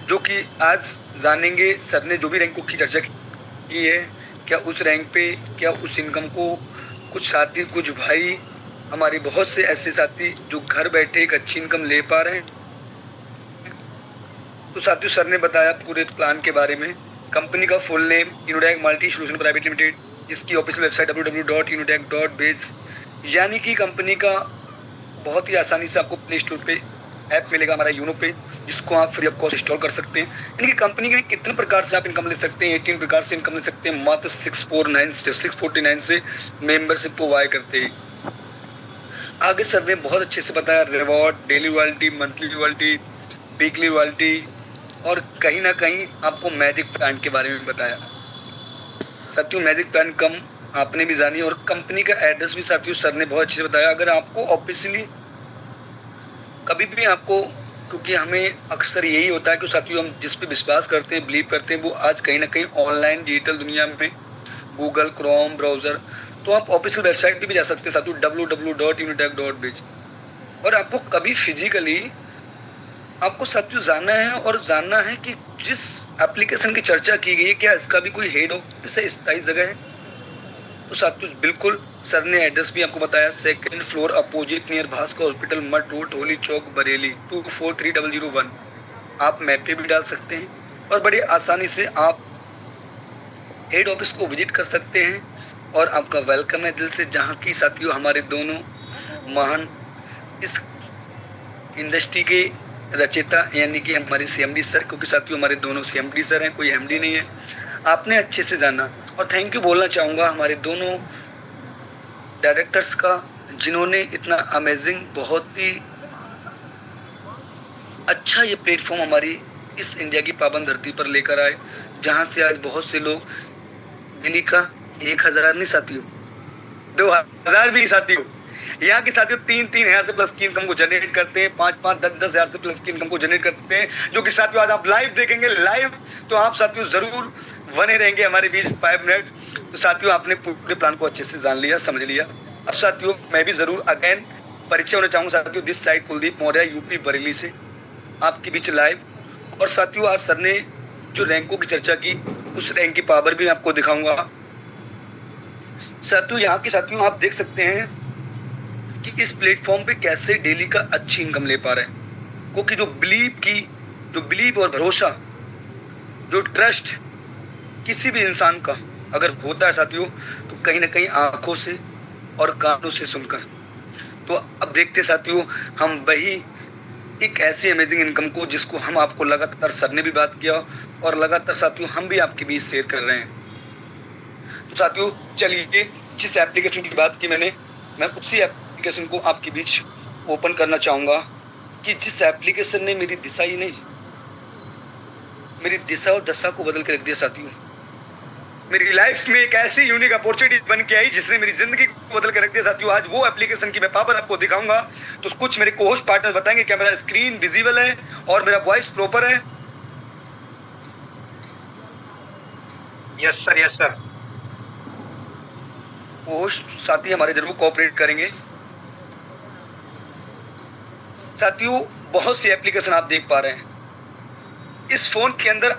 जो कि आज जानेंगे सर ने जो भी रैंकों की चर्चा की है, क्या उस रैंक पे, क्या उस इनकम को कुछ साथी, कुछ भाई, हमारे बहुत से ऐसे साथी जो घर बैठे एक अच्छी इनकम ले पा रहे हैं। तो साथियों सर ने बताया पूरे प्लान के बारे में। कंपनी का full name Innotech multi solution private limited, जिसकी ऑफिशियल वेबसाइट www.inotech.biz, यानी कि कंपनी का बहुत ही आसानी से आपको प्ले स्टोर पे ऐप मिलेगा हमारा यूनो पे, जिसको आप फ्री ऑफ कॉस्ट इंस्टॉल कर सकते हैं। यानी कि कंपनी के कितने प्रकार से आप इनकम ले सकते हैं, 18 प्रकार से इनकम ले सकते हैं, मात्र 649 से मेंबरशिप को वाई करते हैं। आगे सर ने बहुत अच्छे से बताया reward, daily royalty, monthly royalty, weekly royalty, और कहीं ना कहीं आपको मैजिक प्लान के बारे में बताया। साथियों मैजिक प्लान कम आपने भी जानी, और कंपनी का एड्रेस भी साथियों सर ने बहुत अच्छे से बताया। अगर आपको ऑफिशियली कभी भी आपको, क्योंकि हमें अक्सर यही होता है कि साथियों हम जिस पे विश्वास करते हैं, बिलीव करते हैं, वो आज कहीं ना कहीं ऑनलाइन डिजिटल दुनिया में गूगल क्रोम ब्राउजर, तो आप ऑफिशियल वेबसाइट पे भी जा सकते हैं साथियों www.inotech.biz। और आपको कभी फिजिकली आपको साथियों जानना है और जानना है कि जिस एप्लीकेशन की चर्चा की गई है, क्या इसका भी कोई हेड ऑफिस है, स्थायी जगह है? तो साथियों बिल्कुल सर ने एड्रेस भी आपको बताया, 2nd floor opposite near Bhaskar hospital, मट रोड, होली चौक, बरेली 243001। आप मैप पे भी डाल सकते हैं और बड़ी आसानी से आप हेड ऑफिस को विजिट कर सकते हैं, और आपका वेलकम है दिल से। जहाँ की साथियों हमारे दोनों महान इस इंडस्ट्री के रचयिता यानी कि हमारे CMD सर, क्योंकि साथियों हमारे दोनों CMD सर हैं, कोई MD नहीं है, आपने अच्छे से जाना। और थैंक यू बोलना चाहूँगा हमारे दोनों डायरेक्टर्स का, जिन्होंने इतना अमेजिंग, बहुत ही अच्छा ये प्लेटफॉर्म हमारी इस इंडिया की पावन धरती पर लेकर आए, जहाँ से आज बहुत से लोग दिल्ली का 1000 नहीं साथियों, 2000 भी नहीं साथियों, यहाँ के साथियों 3-3 हजार से प्लस की इनकम को जनरेट करते हैं, 5-5, 10-10 हजार से प्लस की इनकम को जनरेट करते हैं, जो कि साथियों आज आप लाइव देखेंगे लाइव। तो आप साथियों जरूर बने रहेंगे हमारे बीच 5 मिनट। तो साथियों आपने पूरे प्लान को अच्छे से जान लिया, समझ लिया। अब साथियों मैं भी जरूर अगेन परिचय होना चाहूँगा साथियों, this side Kuldeep Maurya, UP Bareilly से आपके बीच लाइव। और साथियों आज सर ने जो रैंकों की चर्चा की, उस रैंक की पावर भी आपको दिखाऊंगा। साथियों यहाँ के साथियों आप देख सकते हैं कि इस प्लेटफॉर्म पे कैसे डेली का अच्छी इनकम ले पा रहे हैं, क्योंकि जो बिलीव और भरोसा, जो ट्रस्ट किसी भी इंसान का अगर होता है साथियों, तो कहीं ना कहीं आंखों से और कानों से सुनकर। तो अब देखते साथियों हम वही एक ऐसी अमेजिंग इनकम को, जिसको हम आपको लगातार सर ने भी बात किया और लगातार साथियों हम भी आपके बीच शेयर कर रहे हैं। तो साथियों चलिए, जिस एप्लीकेशन की बात की मैं उसी एप्लीकेशन को आपके बीच ओपन करना चाहूँगा, कि जिस एप्लीकेशन ने मेरी दिशा ही नहीं, मेरी दिशा और दशा को बदल के रख दिया साथियों। मेरी लाइफ में एक ऐसी यूनिक अपॉर्चुनिटी बन के आई जिसने मेरी जिंदगी को बदल के रख दिया साथियों। आज वो एप्लीकेशन की मैं पावर आपको दिखाऊंगा। तो कुछ मेरे को होस्ट पार्टनर बताएंगे क्या मेरा स्क्रीन विजिबल है और मेरा वॉइस प्रॉपर है? Yes sir. होस्ट साथी हमारे जरूर कोऑपरेट करेंगे। साथियों बहुत सी एप्लीकेशन आप देख पा रहे हैं इस फोन के अंदर,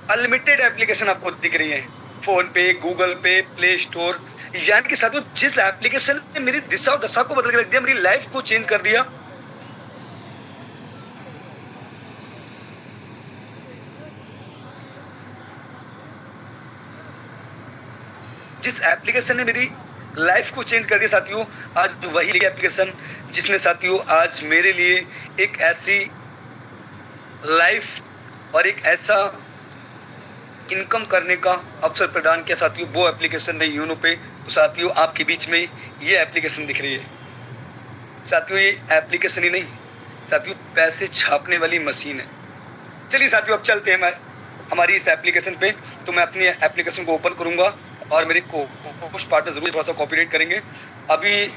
अनलिमिटेड एप्लीकेशन आपको दिख रही है, फोन पे, गूगल पे, प्ले स्टोर। यानी कि साथियों जिस एप्लीकेशन ने मेरी दिशा और दशा को बदल के रख दिया, मेरी लाइफ को चेंज कर दिया, जिस एप्लीकेशन ने मेरी लाइफ को चेंज कर दिया साथियों, आज वही एप्लीकेशन जिसने साथियों आज मेरे लिए एक ऐसी लाइफ और एक ऐसा इनकम करने का अवसर प्रदान किया साथियों, वो एप्लीकेशन है यूनो पे। तो साथियों आपके बीच में ये एप्लीकेशन दिख रही है साथियों, ये एप्लीकेशन ही नहीं साथियों, पैसे छापने वाली मशीन है। चलिए साथियों अब चलते हैं हमारी इस एप्लीकेशन पे। तो मैं अपनी एप्लीकेशन को ओपन करूंगा और मेरे होस्ट पार्टनर जरूर थोड़ा सा कॉपीराइट करेंगे। अभी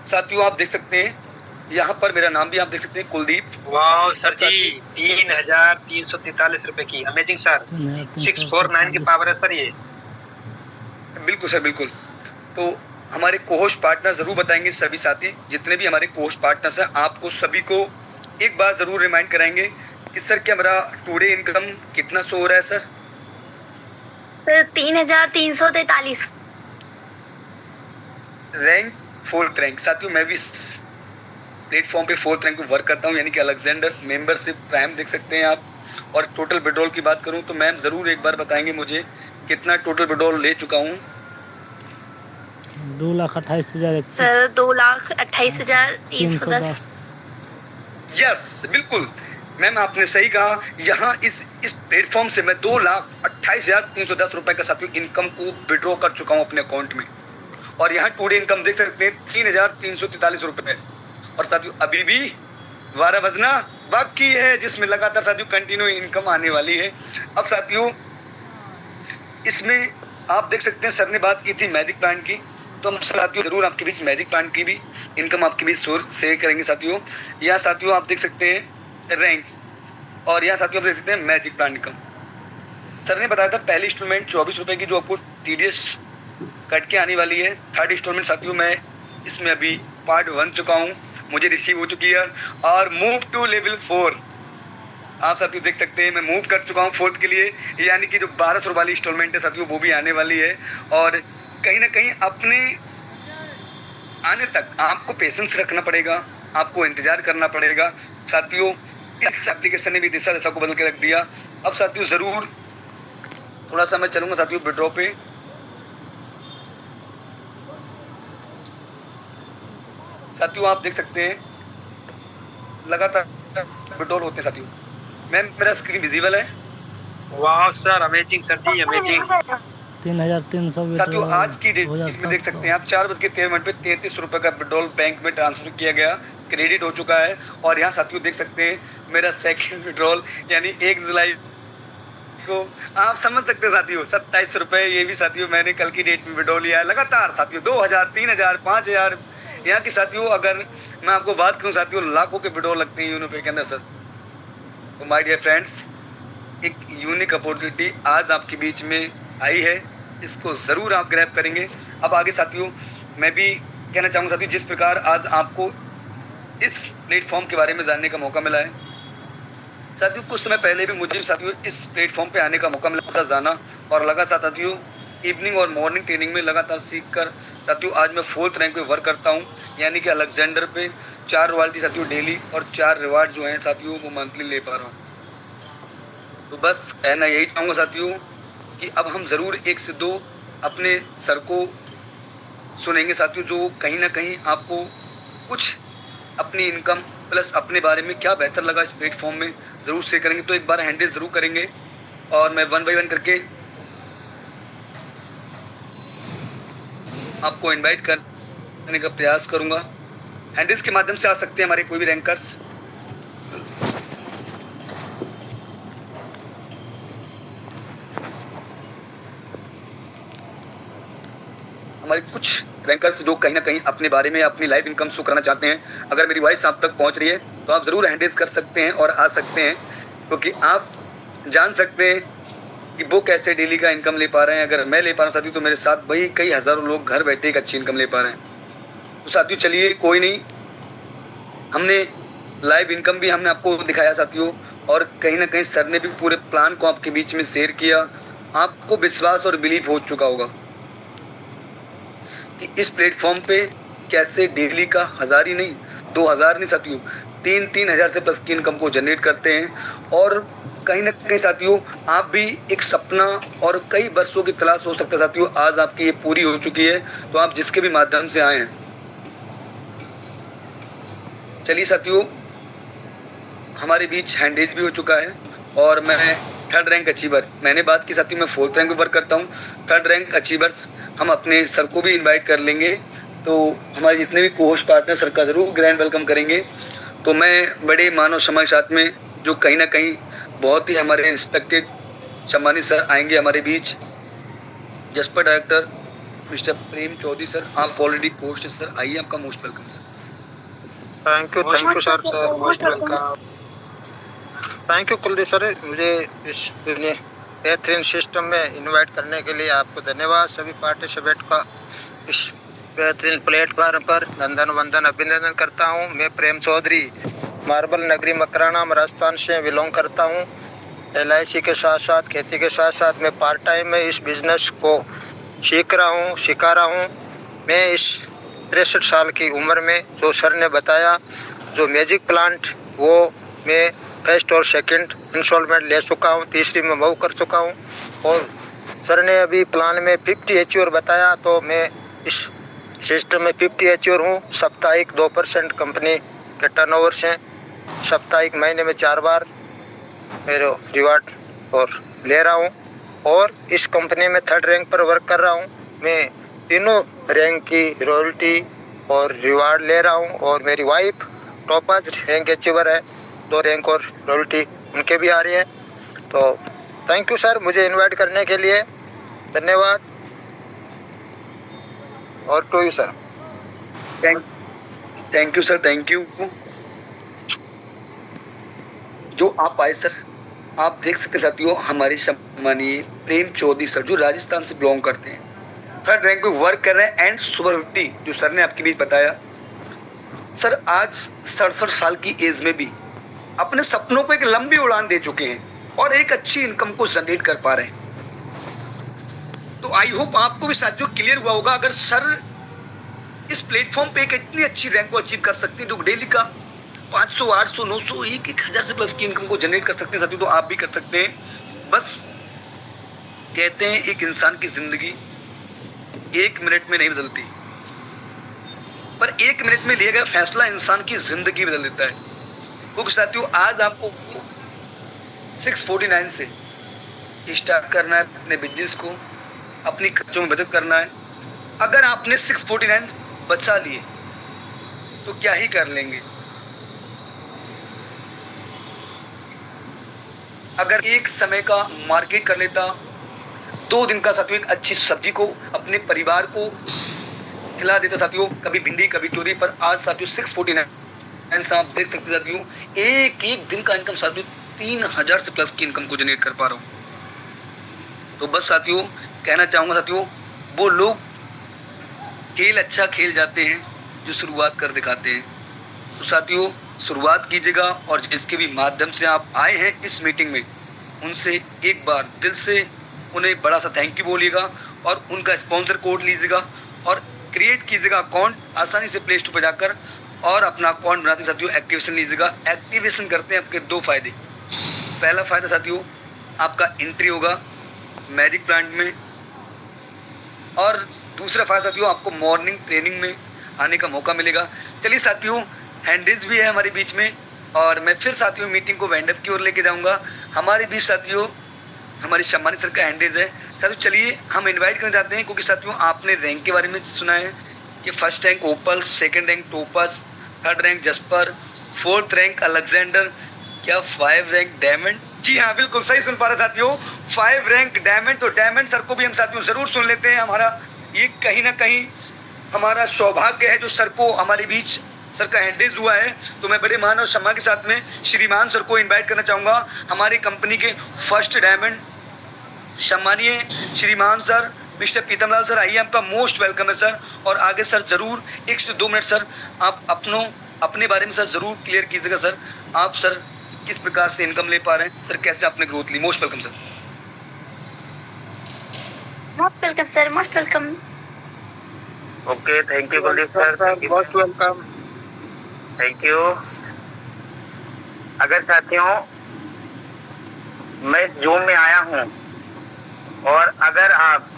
साथियों आप देख सकते हैं यहाँ पर मेरा नाम भी आप देख सकते हैं, कुलदीप। वाह सर जी, 3,343 रुपए की, अमेजिंग सर। 649 की पावर है सर ये। बिल्कुल सर, बिल्कुल। तो हमारे कोहोस्ट पार्टनर जरूर बताएंगे, सभी साथी जितने भी हमारे कोहोस्ट पार्टनर्स हैं, आपको सभी को एक बार जरूर रिमाइंड कराएंगे कि सर क्या मेरा टुडे इनकम कितना शो हो रहा है sir? Sir 3,343। Rank 4th rank. साथियों मैं भी इस प्लेटफॉर्म पे 4th रैंक पे वर्क करता हूँ, यानी कि अलेक्जेंडर मेंबरशिप प्राइम देख सकते हैं आप। और टोटल विड्रॉल की बात करूँ तो मैम ज़रूर एक बार बताएंगे मुझे कितना टोटल विड्रॉल ले चुका हूँ। 2,28,000 सर 2,28,310। यस बिल्कुल मैम, आपने सही कहा। यहाँ इस प्लेटफॉर्म से मैं 2,28,310 रुपए का साथियों इनकम को विड्रॉ कर चुका हूँ अपने अकाउंट में। और यहाँ टुडे इनकम देख सकते हैं 3,343 रुपए। और साथियों अभी भी 12 बजना बाकी है, जिसमें लगातार साथियों कंटिन्यू इनकम आने वाली है। अब साथियों इसमें आप देख सकते हैं सर ने बात की थी मैजिक प्लांट की, तो हम साथियों जरूर आपके बीच मैजिक प्लांट की भी इनकम आपके बीच शेयर करेंगे साथियों। यहाँ साथियों आप देख सकते हैं रैंक, और यहाँ साथियों आप देख सकते हैं मैजिक प्लांट इनकम। सर ने बताया था पहली इंस्टॉलमेंट 24 रुपए की जो आपको TDS कट के आने वाली है। थर्ड इंस्टॉलमेंट साथियों मैं इसमें अभी पार्ट 1 चुका हूँ, मुझे रिसीव हो चुकी है। और मूव टू लेवल 4 आप साथियों देख सकते हैं मैं मूव कर चुका हूँ 4th के लिए, यानी कि जो 1200 वाली इंस्टॉलमेंट है साथियों वो भी आने वाली है। और कहीं ना कहीं अपने आने तक आपको पेशेंस रखना पड़ेगा, आपको इंतजार करना पड़ेगा साथियों। इस एप्लीकेशन ने भी दिशा दशा को बदल के रख दिया। अब साथियों ज़रूर थोड़ा सा मैं चलूँगा साथियों विड्रॉ पे। साथियों आप देख सकते हैं लगातार विड्रॉल होते हैं साथियों। मैम मेरा स्क्रीन विजिबल है? वाह सर, अमेजिंग सर जी, अमेजिंग। 3,300 साथियों आज की डेट में देख सकते हैं आप 4:13 पे 33 रुपए का विड्रॉल बैंक में ट्रांसफर किया गया, क्रेडिट हो चुका है। और यहाँ साथियों देख सकते हैं मेरा सेकंड विड्रॉल, यानी 1 जुलाई को आप समझ सकते हैं साथियों 27 रुपए, ये भी साथियों मैंने कल की डेट में विड्रॉल लिया है। लगातार साथियों 2,000, 3,000, 5,000, यहाँ की साथियों अगर मैं आपको बात करूँ साथियों लाखों के विड्रॉल लगते हैं यूनो पे के अंदर सर। तो माय डियर फ्रेंड्स, एक यूनिक अपॉर्चुनिटी आज आपके बीच में आई है, इसको ज़रूर आप ग्रैब करेंगे। अब आगे साथियों मैं भी कहना चाहूँगा साथियों, जिस प्रकार आज आपको इस प्लेटफॉर्म के बारे में जानने का मौका मिला है साथियों, कुछ समय पहले भी मुझे साथियों इस प्लेटफॉर्म पे आने का मौका मिला, जाना और लगा साथियों इवनिंग और मॉर्निंग ट्रेनिंग में लगातार सीख कर साथियों आज मैं 4th रैंक पे वर्क करता हूँ, यानी कि अलेक्जेंडर पे 4 रॉयल्टी साथियों डेली और 4 रिवार्ड जो हैं साथियों वो मंथली ले पा रहा हूँ। तो बस कहना यही चाहूँगा साथियों कि अब हम ज़रूर 1 से 2 अपने सर को सुनेंगे साथियों, जो कहीं ना कहीं आपको कुछ अपनी इनकम प्लस अपने बारे में क्या बेहतर लगा इस प्लेटफॉर्म में ज़रूर शेयर करेंगे। तो एक बार हैंडल ज़रूर करेंगे और मैं 1 बाय 1 करके आपको इनवाइट करने का प्रयास करूंगा। हैंडल्स के माध्यम से आ सकते हैं हमारे कोई भी रैंकर्स। हमारे कुछ रैंकर्स जो कहीं ना कहीं अपने बारे में अपनी लाइव इनकम शो करना चाहते हैं, अगर मेरी वॉइस आप तक पहुंच रही है तो आप ज़रूर हैंडल्स कर सकते हैं और आ सकते हैं, क्योंकि आप जान सकते हैं कि वो कैसे डेली का इनकम ले पा रहे हैं। अगर मैं ले पा रहा हूँ साथियों तो मेरे साथ वही कई हज़ारों लोग घर बैठे एक अच्छी इनकम ले पा रहे हैं। तो साथियों चलिए कोई नहीं, हमने लाइव इनकम भी हमने आपको दिखाया साथियों, और कहीं ना कहीं सर ने भी पूरे प्लान को आपके बीच में शेयर किया। आपको विश्वास और बिलीव हो चुका होगा कि इस प्लेटफॉर्म पे कैसे डेली का 1000 ही नहीं 2000 नहीं साथियों 3,000 से प्लस की इनकम को जनरेट करते हैं। और कहीं ना कहीं साथियों आप भी एक सपना और कई वर्षों की तलाश हो सकता है साथियों, आज आपकी ये पूरी हो चुकी है। तो आप जिसके भी माध्यम से आए हैं, चलिए साथियों हमारे बीच हैंडेज भी हो चुका है और मैं 3rd रैंक अचीवर, मैंने बात की साथियों मैं 4th रैंक पे वर्क करता हूँ। 3rd रैंक अचीवर्स हम अपने सर को भी इनवाइट कर लेंगे, तो हमारे जितने भी कोहोस्ट पार्टनर सर का जरूर ग्रैंड वेलकम करेंगे। तो मैं बड़े मानव समाज साथ में जो कहीं ना कहीं बहुत ही हमारे रिस्पेक्टेड सम्मानित सर आएंगे हमारे बीच। जसपर डायरेक्टर मिस्टर प्रेम चौधरी सर, आप ऑलरेडी कोस्ट सर, आइए आपका most welcome sir. Thank you sir. Most welcome. Thank you Kuldeep sir, मुझे इस बेहतरीन सिस्टम में इनवाइट करने के लिए आपको धन्यवाद। सभी पार्टिसिपेंट का इस बेहतरीन प्लेटफॉर्म पर नंदन वंदन अभिनंदन करता हूँ। मैं प्रेम चौधरी मार्बल नगरी मकराना राजस्थान से बिलोंग करता हूँ। LIC के साथ साथ खेती के साथ साथ मैं पार्ट टाइम में इस बिजनेस को सिखा रहा हूँ। मैं इस 63 साल की उम्र में जो सर ने बताया जो मैजिक प्लांट, वो मैं फर्स्ट और सेकंड इंस्टॉलमेंट ले चुका हूँ, तीसरी में मूव कर चुका हूँ। और सर ने अभी प्लान में 50 एच्योर बताया, तो मैं इस सिस्टम में 50 एच्योर हूँ। साप्ताहिक 2% कंपनी के टर्नओवर से साप्ताहिक महीने में 4 बार मेरे रिवार्ड और ले रहा हूँ। और इस कंपनी में 3rd रैंक पर वर्क कर रहा हूँ। मैं तीनों रैंक की रॉयल्टी और रिवार्ड ले रहा हूँ। और मेरी वाइफ टॉपर्स रैंक अचीवर है, 2 रैंक और रॉयल्टी उनके भी आ रही है। तो थैंक यू सर, मुझे इनवाइट करने के लिए धन्यवाद। और to you sir. Thank you sir, thank you. जो आप आए सर, आप देख सकते साथियों, हमारे सम्मानीय प्रेम चौधरी सर जो राजस्थान से बिलोंग करते हैं, 3rd रैंक पे वर्क कर रहे हैं। एंड सुपर 50 जो सर ने आपके बीच बताया, सर आज 67 साल की एज में भी अपने सपनों को एक लंबी उड़ान दे चुके हैं और एक अच्छी इनकम को जनरेट कर पा रहे हैं। तो आई होप आपको भी साथियों क्लियर हुआ होगा। अगर सर इस प्लेटफॉर्म पे एक इतनी अच्छी रैंक को अचीव कर सकते हैं जो डेली का 500, 800, 900, 1,000 से प्लस की इनकम को जनरेट कर सकते हैं साथियों, तो आप भी कर सकते हैं। बस कहते हैं एक इंसान की जिंदगी 1 मिनट में नहीं बदलती, पर 1 मिनट में लिया गया फैसला इंसान की जिंदगी बदल देता है। क्योंकि साथियों आज आपको 649 से स्टार्ट करना है अपने बिजनेस को, अपनी खर्चों में बचत करना है। अगर आपने 649 बचा लिए तो क्या ही कर लेंगे। अगर एक समय का मार्केट कर लेता, 2 दिन का साथियों एक अच्छी सब्जी को अपने परिवार को खिला देता साथियों, कभी भिंडी कभी तोरी, पर आज साथियों 649 आप देख सकते साथियों, एक दिन का इनकम साथियों 3,000 से प्लस की इनकम को जनरेट कर पा रहा हूँ। तो बस साथियों कहना चाहूँगा साथियों, वो लोग खेल अच्छा खेल जाते हैं जो शुरुआत कर दिखाते हैं। तो साथियों शुरुआत कीजिएगा और जिसके भी माध्यम से आप आए हैं इस मीटिंग में, उनसे एक बार दिल से उन्हें बड़ा सा थैंक यू बोलिएगा और उनका स्पॉन्सर कोड लीजिएगा और क्रिएट कीजिएगा अकाउंट आसानी से प्ले स्टोर पर जाकर और अपना अकाउंट बनाते साथियों एक्टिवेशन लीजिएगा। एक्टिवेशन करते हैं आपके 2 फायदे। पहला फायदा साथियों आपका एंट्री होगा मैजिक प्लांट में, और दूसरा फायदा साथियों आपको मॉर्निंग ट्रेनिंग में आने का मौका मिलेगा। चलिए साथियों हैंडीज भी है हमारे बीच में और मैं फिर साथियों मीटिंग को वाइंड अप की ओर लेके जाऊंगा। हमारे बीच साथियों हमारे सम्मानित सर का हैंडीज है। साथियों चलिए हम इनवाइट करना चाहते हैं, क्योंकि साथियों आपने रैंक के बारे में सुना है कि 1st rank opal, 2nd rank topaz, 3rd rank jasper, 4th rank Alexander, क्या 5 रैंक डायमंड। जी हाँ बिल्कुल सही सुन पा रहे साथियों, 5 रैंक डायमंड। तो डायमंड सर को भी हम साथियों जरूर सुन लेते हैं। हमारा ये कहीं ना कहीं हमारा सौभाग्य है जो सर को हमारे बीच सर का हैंडीज हुआ है। तो मैं बड़े मान और सम्मान के साथ में श्रीमान सर को इनवाइट करना चाहूँगा, हमारी कंपनी के 1st डायमंड सम्मानीय श्रीमान सर मिस्टर पीतमलाल सर। आइए, आपका मोस्ट वेलकम है सर। और आगे सर जरूर 1 से 2 मिनट सर आप अपने बारे में सर जरूर क्लियर कीजिएगा सर। आप सर किस प्रकार से इनकम ले पा रहे हैं सर, कैसे आपने ग्रोथ ली। Most welcome sir. Most welcome sir, most welcome. Okay, thank you Kuldeep sir, most welcome, thank you. अगर साथियों मैं इस जूम में आया हूँ और अगर आप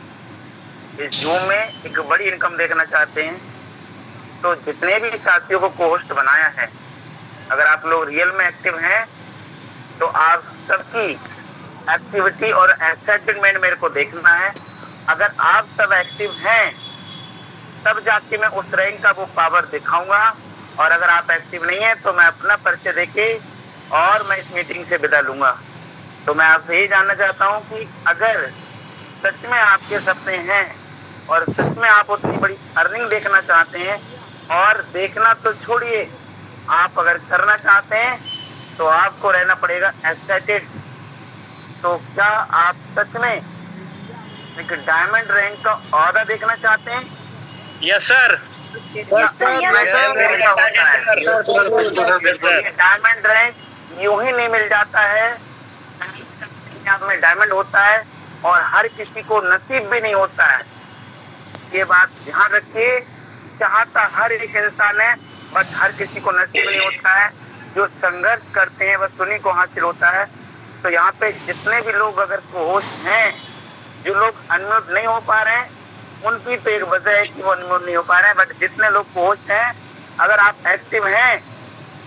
इस जूम में एक बड़ी इनकम देखना चाहते हैं तो जितने भी साथियों को कोहोस्ट बनाया है, अगर आप लोग रियल में एक्टिव हैं तो आप सबकी एक्टिविटी और एक्साइटमेंट मेरे को देखना है। अगर आप सब एक्टिव हैं तब जाके मैं उस रैंक का वो पावर दिखाऊंगा, और अगर आप एक्टिव नहीं हैं तो मैं अपना परिचय देके और मैं इस मीटिंग से विदा लूंगा। तो मैं आपसे ये जानना चाहता हूँ कि अगर सच में आपके सपने हैं और सच में आप उतनी बड़ी अर्निंग देखना चाहते हैं, और देखना तो छोड़िए आप अगर करना चाहते हैं तो आपको रहना पड़ेगा एक्साइटेड। तो क्या आप सच में एक डायमंड रैंक का ऑर्डर देखना चाहते हैं? Yes sir. डायमंड रैंक यूं ही नहीं मिल जाता है, में डायमंड होता है और हर किसी को नसीब भी नहीं होता है। ये बात ध्यान रखिए, चाहता हर एक इंसान है बट हर किसी को नसीब नहीं होता है। जो संघर्ष करते हैं बस उन्हीं को हासिल होता है। तो यहाँ पे जितने भी लोग अगर कोच हैं, जो लोग अनम्यूट नहीं हो पा रहे हैं, उनकी तो एक वजह है कि वो अनम्यूट नहीं हो पा रहे हैं, बट जितने लोग कोच हैं, अगर आप एक्टिव हैं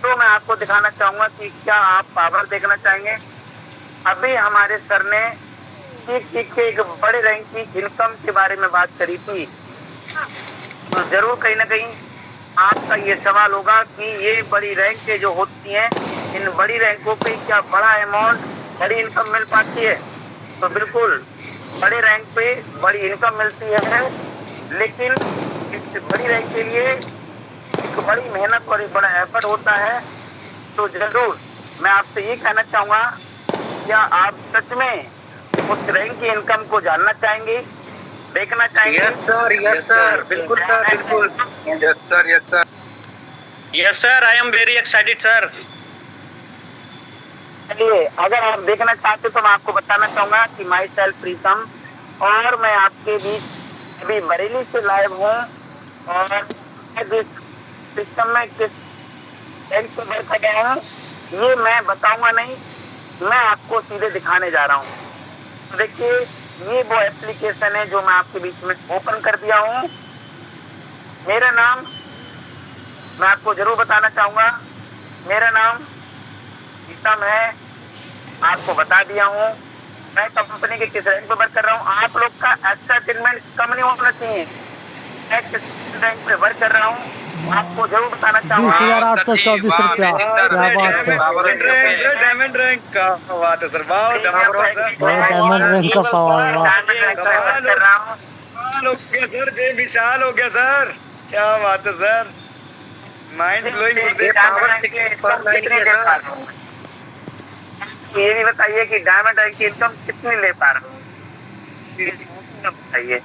तो मैं आपको दिखाना चाहूंगा कि क्या आप पावर देखना चाहेंगे। अभी हमारे सर ने ठीक एक बड़े रैंक की इनकम के बारे में बात करी थी, तो जरूर कहीं ना कहीं आपका ये सवाल होगा कि ये बड़ी रैंकें जो होती हैं, इन बड़ी रैंकों पे क्या बड़ा अमाउंट, बड़ी इनकम मिल पाती है? तो बिल्कुल बड़े रैंक पे बड़ी इनकम मिलती है, लेकिन इस बड़ी रैंक के लिए एक बड़ी मेहनत और एक बड़ा एफर्ट होता है। तो जरूर मैं आपसे ये कहना चाहूंगा, क्या आप सच में उस रैंक की इनकम को जानना चाहेंगे, देखना चाहेंगे? यस सर, बिल्कुल सर, बिल्कुल। Yes sir, I am very excited sir. चलिए, अगर आप देखना चाहते तो मैं आपको बताना चाहूंगा कि माई सेल्फ प्रीतम और मैं आपके बीच अभी बरेली से लाइव हूँ और जिस सिस्टम में किस रैंक पे बैठा गया हूँ ये मैं बताऊंगा नहीं, मैं आपको सीधे दिखाने जा रहा हूँ। तो देखिए, ये वो एप्लीकेशन है जो मैं आपके बीच में ओपन कर दिया हूँ। मेरा नाम मैं आपको जरूर बताना चाहूंगा, मेरा नाम प्रीतम है, आपको बता दिया हूँ। मैं कंपनी के किस रैंक पे वर्क कर रहा हूँ। आप लोग का एक्स्ट्रा ट्रीटमेंट कम नहीं होना चाहिए, मैं किस रैंक पे वर्क कर रहा हूँ आपको जरूर बताना चाहूंगा। 20,824 रुपया, क्या बात है। डायमंड रैंक का बात है सर, वाह डायमंड रैंक का पावर, वाह। हो गया सर, बेमिसाल हो गया सर, क्या बात है सर, माइंड ब्लोइंग। ये भी बताइए कि डायमंड रैंक की इनकम कितनी ले पा रहा हूँ, बताइए।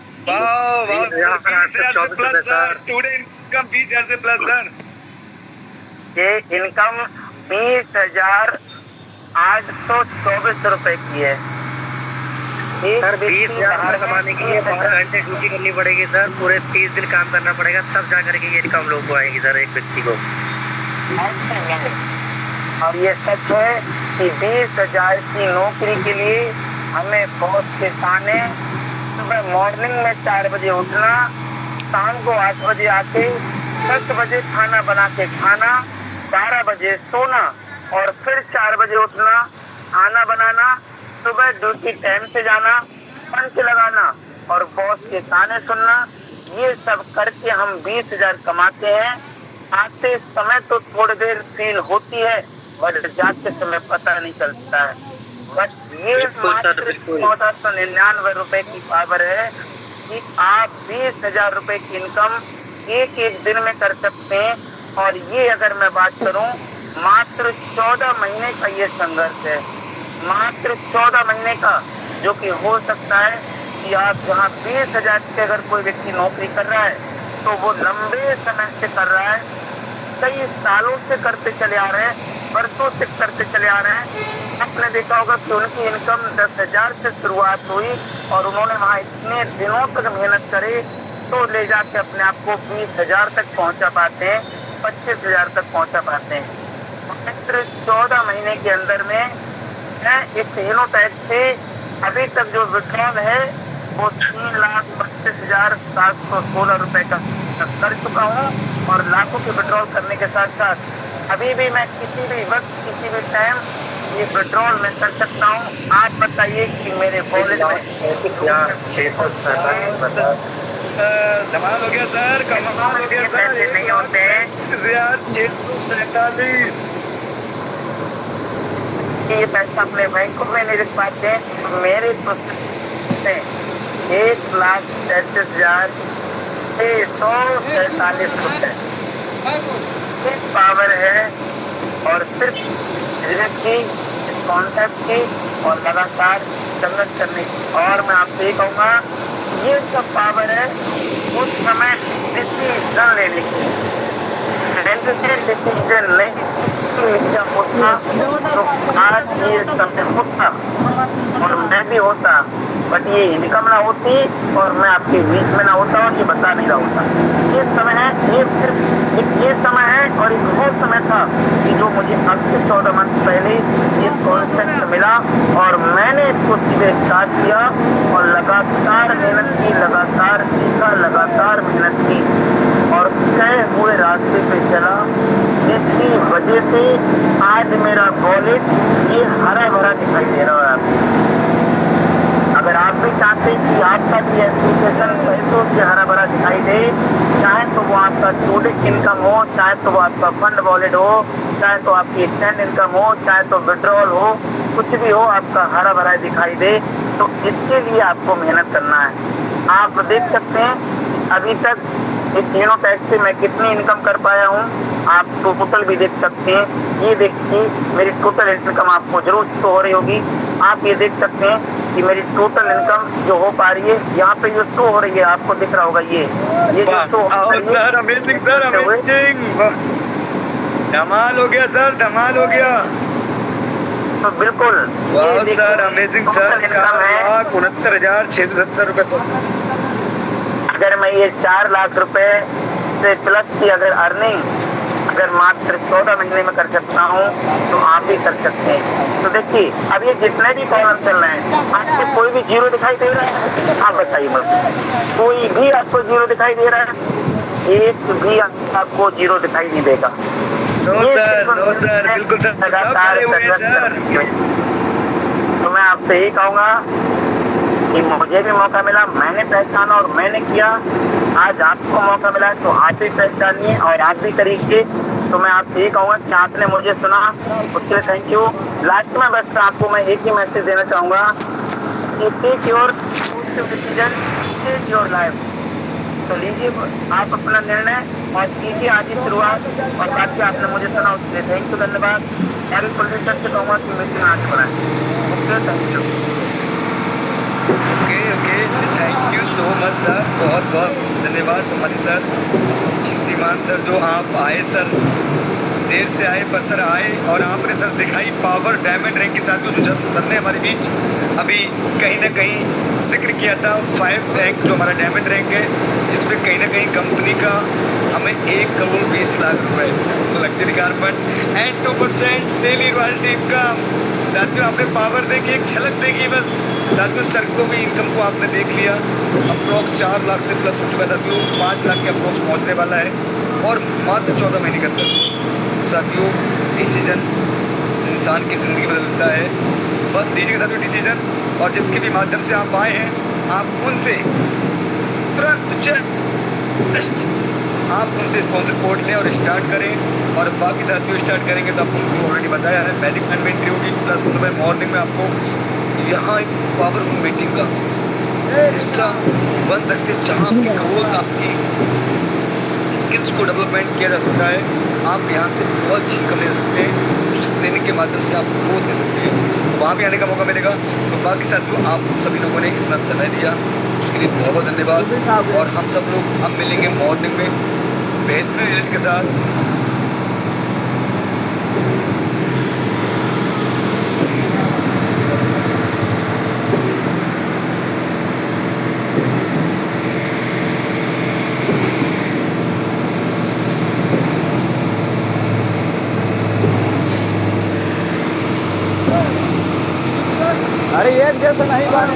प्लस सर, टुडे इनकम 20,000 से प्लस सर। ये इनकम 20,824 रुपए की है। सर 20,000 कमाने के लिए 12 घंटे ड्यूटी करनी पड़ेगी सर, पूरे 30 दिन काम करना पड़ेगा, तब जा करके ये इनकम लोग को आएगी सर, एक व्यक्ति को। और ये सच है कि 20,000 की नौकरी के लिए हमें बहुत से ताने, सुबह मॉर्निंग में 4 बजे उठना, शाम को 8 बजे आके 10 बजे खाना बना के खाना, 12 बजे सोना और फिर 4 बजे उठना, खाना बनाना, सुबह ड्यूटी टाइम से जाना, पंच लगाना और बॉस के ताने सुनना, ये सब करके हम 20,000 कमाते हैं। आते समय तो थोड़ी देर फील होती है, बट जाते समय पता नहीं चलता है। बस ये मात्र 1499 रुपए की पावर है कि आप 20,000 रुपए की इनकम एक दिन में कर सकते हैं। और ये अगर मैं बात करूं, मात्र 14 महीने का ये संघर्ष है, मात्र 14 महीने का, जो कि हो सकता है कि आप जहां 20,000 की अगर कोई व्यक्ति नौकरी कर रहा है तो वो लंबे समय से कर रहा है, कई सालों से करते चले आ रहे हैं, बरसों से करते चले आ रहे हैं। आपने देखा होगा कि उनकी इनकम 10,000 से शुरुआत हुई और उन्होंने वहाँ इतने दिनों तक मेहनत करे तो ले जाके अपने आप को 20,000 तक पहुँचा पाते हैं, 25,000 तक पहुँचा पाते हैं। मात्र 14 महीने के अंदर में मैं इस हीनोटैक्स से अभी तक जो विड्रॉल है वो 3,32,716 रुपए का कर चुका हूँ और लाखों के विड्रॉल करने के साथ साथ अभी भी मैं किसी भी वक्त किसी भी टाइम ये विड्रॉल मैं कर सकता हूँ। आप बताइए कि मेरे वॉलेट में धमाल हो गया सर, कमाल हो गया सर, पैसे नहीं होते हैं 647। ये पैसा अपने बैंकों में नहीं रख पाते हैं, तो मेरे प्रोसेस से 1,37,647 रुपए सिर्फ पावर है और सिर्फ बिजनेस की, इस कॉन्सेप्ट की और लगातार संघर्ष करने की। और मैं आपसे ये कहूँगा ये सब पावर है उस समय डिसीजन लेने की, डिसीजन नहीं होता तो आज ये समय होता और मैं भी होता, बट ये इनकम ना होती और मैं आपके बीच में ना होता और ये बता नहीं रहा होता। ये समय है, ये सिर्फ ये समय है और एक वो समय था कि जो मुझे अब से 14 मंथ पहले ये कॉन्सेप्ट मिला और मैंने इसको सीधे स्टार्ट किया और लगातार मेहनत की, लगातार सीखा, लगातार मेहनत की और तय हुए रास्ते पे चला, जिसकी वजह से आज मेरा वॉलेट ये हरा भरा दिखाई दे रहा है आपको। अगर आप भी चाहते हैं कि आपका भी एजुकेशन पैसों से हरा भरा दिखाई दे, चाहे तो वो आपका स्टूडेंट इनकम हो, चाहे तो वो आपका फंड वॉलेट हो, चाहे तो आपकी स्टैंड इनकम हो, चाहे तो विड्रॉल हो, कुछ भी हो आपका हरा भरा दिखाई दे, तो इसके लिए आपको मेहनत करना है। आप देख सकते हैं अभी तक इस तीनों टैक्स से मैं कितनी इनकम कर पाया हूँ, आप टोटल भी देख सकते हैं। ये देखिए मेरी टोटल इनकम आपको जरूर शो हो रही होगी। आप ये देख सकते हैं कि मेरी टोटल इनकम जो हो पा रही है यहाँ पे जो शो हो रही है आपको दिख रहा होगा। ये जो शो हो रही है सर अमेजिंग, सर अमेजिंग, धमाल हो गया सर, धमाल हो गया। तो बिल्कुल वाह सर अमेजिंग सर, 4,69,670 रुपए सर। अगर मैं ये 4 लाख रुपए से प्लस की अगर अर्निंग अगर मात्र 14 महीने में कर सकता हूँ तो आप भी कर सकते हैं। तो देखिए अब ये जितने भी कॉलम चल रहे हैं आपको कोई भी जीरो दिखाई दे रहा है? आप बताइए मुझे, कोई भी आपको जीरो दिखाई दे रहा है? एक भी आपको जीरो दिखाई नहीं देगा। नो सर, बिल्कुल सर, लगातार तो मैं आपसे यही कहूँगा कि मुझे भी मौका मिला, मैंने पहचाना और मैंने किया। आज आपको मौका मिला है तो आप भी पहचानिए और आप भी करिए। तो मैं आपसे ये कहूँगा कि आपने मुझे सुना, उसके लिए थैंक यू। लास्ट में बस आपको मैं एक ही मैसेज देना चाहूँगा कि take your decision, take your life. तो लीजिए आप अपना निर्णय और कीजिए आज की शुरुआत। और बाकी आपने मुझे सुना उसके लिए थैंक यू, धन्यवाद। मैं पुलिस सर से कहूँगा कि मीटिंग आज बनाए। Okay, thank you. Okay, thank you so much sir, बहुत बहुत धन्यवाद सम्मानित सर, श्रीमान सर, जो आप आए सर, देर से आए पर सर आए और आपने सर दिखाई पावर डायमंड रैंक के साथ जो सर ने हमारे बीच अभी कहीं ना कहीं जिक्र किया था 5 रैंक जो हमारा डायमंड रैंक है, जिसमें कहीं ना कहीं कंपनी का हमें 1,20,00,000 रुपए luxury car fund and 2% daily royalty income. साथियों आपने पावर देखी, एक झलक देखी बस। साथियों सर को भी इनकम को आपने देख लिया, अप्रोक्स 4 लाख से प्लस हो चुका है साथियों, 5 लाख के अप्रोक्स पहुँचने वाला है और मात्र 14 महीने के अंदर। साथियों डिसीजन इंसान की ज़िंदगी बदलता है, बस लीजिएगा साथियों डिसीजन। और जिसके भी माध्यम से आप आए हैं आप उनसे तुरंत जस्ट आप उनसे स्पॉन्सर कोड लें और स्टार्ट करें। और बाकी साथियों स्टार्ट करेंगे तो आपको उनको ऑलरेडी बताया है, पहली इन्वेंट्री होगी, प्लस सुबह मॉर्निंग में आपको यहाँ एक पावरफुल मीटिंग का हिस्सा बन सकते हैं, जहाँ आपकी ग्रोथ, आपकी स्किल्स को डेवलपमेंट किया जा सकता है। आप यहाँ से बहुत अच्छी इनकम ले सकते हैं, कुछ ट्रेनिंग के माध्यम से आप ग्रोथ ले सकते हैं, वहाँ भी आने का मौका मिलेगा। तो बाकी साथियों आप सभी लोगों ने इतना समय दिया उसके लिए बहुत बहुत धन्यवाद। और हम सब लोग अब मिलेंगे मॉर्निंग में बेहतरीन रिजल्ट के साथ। अरे एक जैसा नहीं बात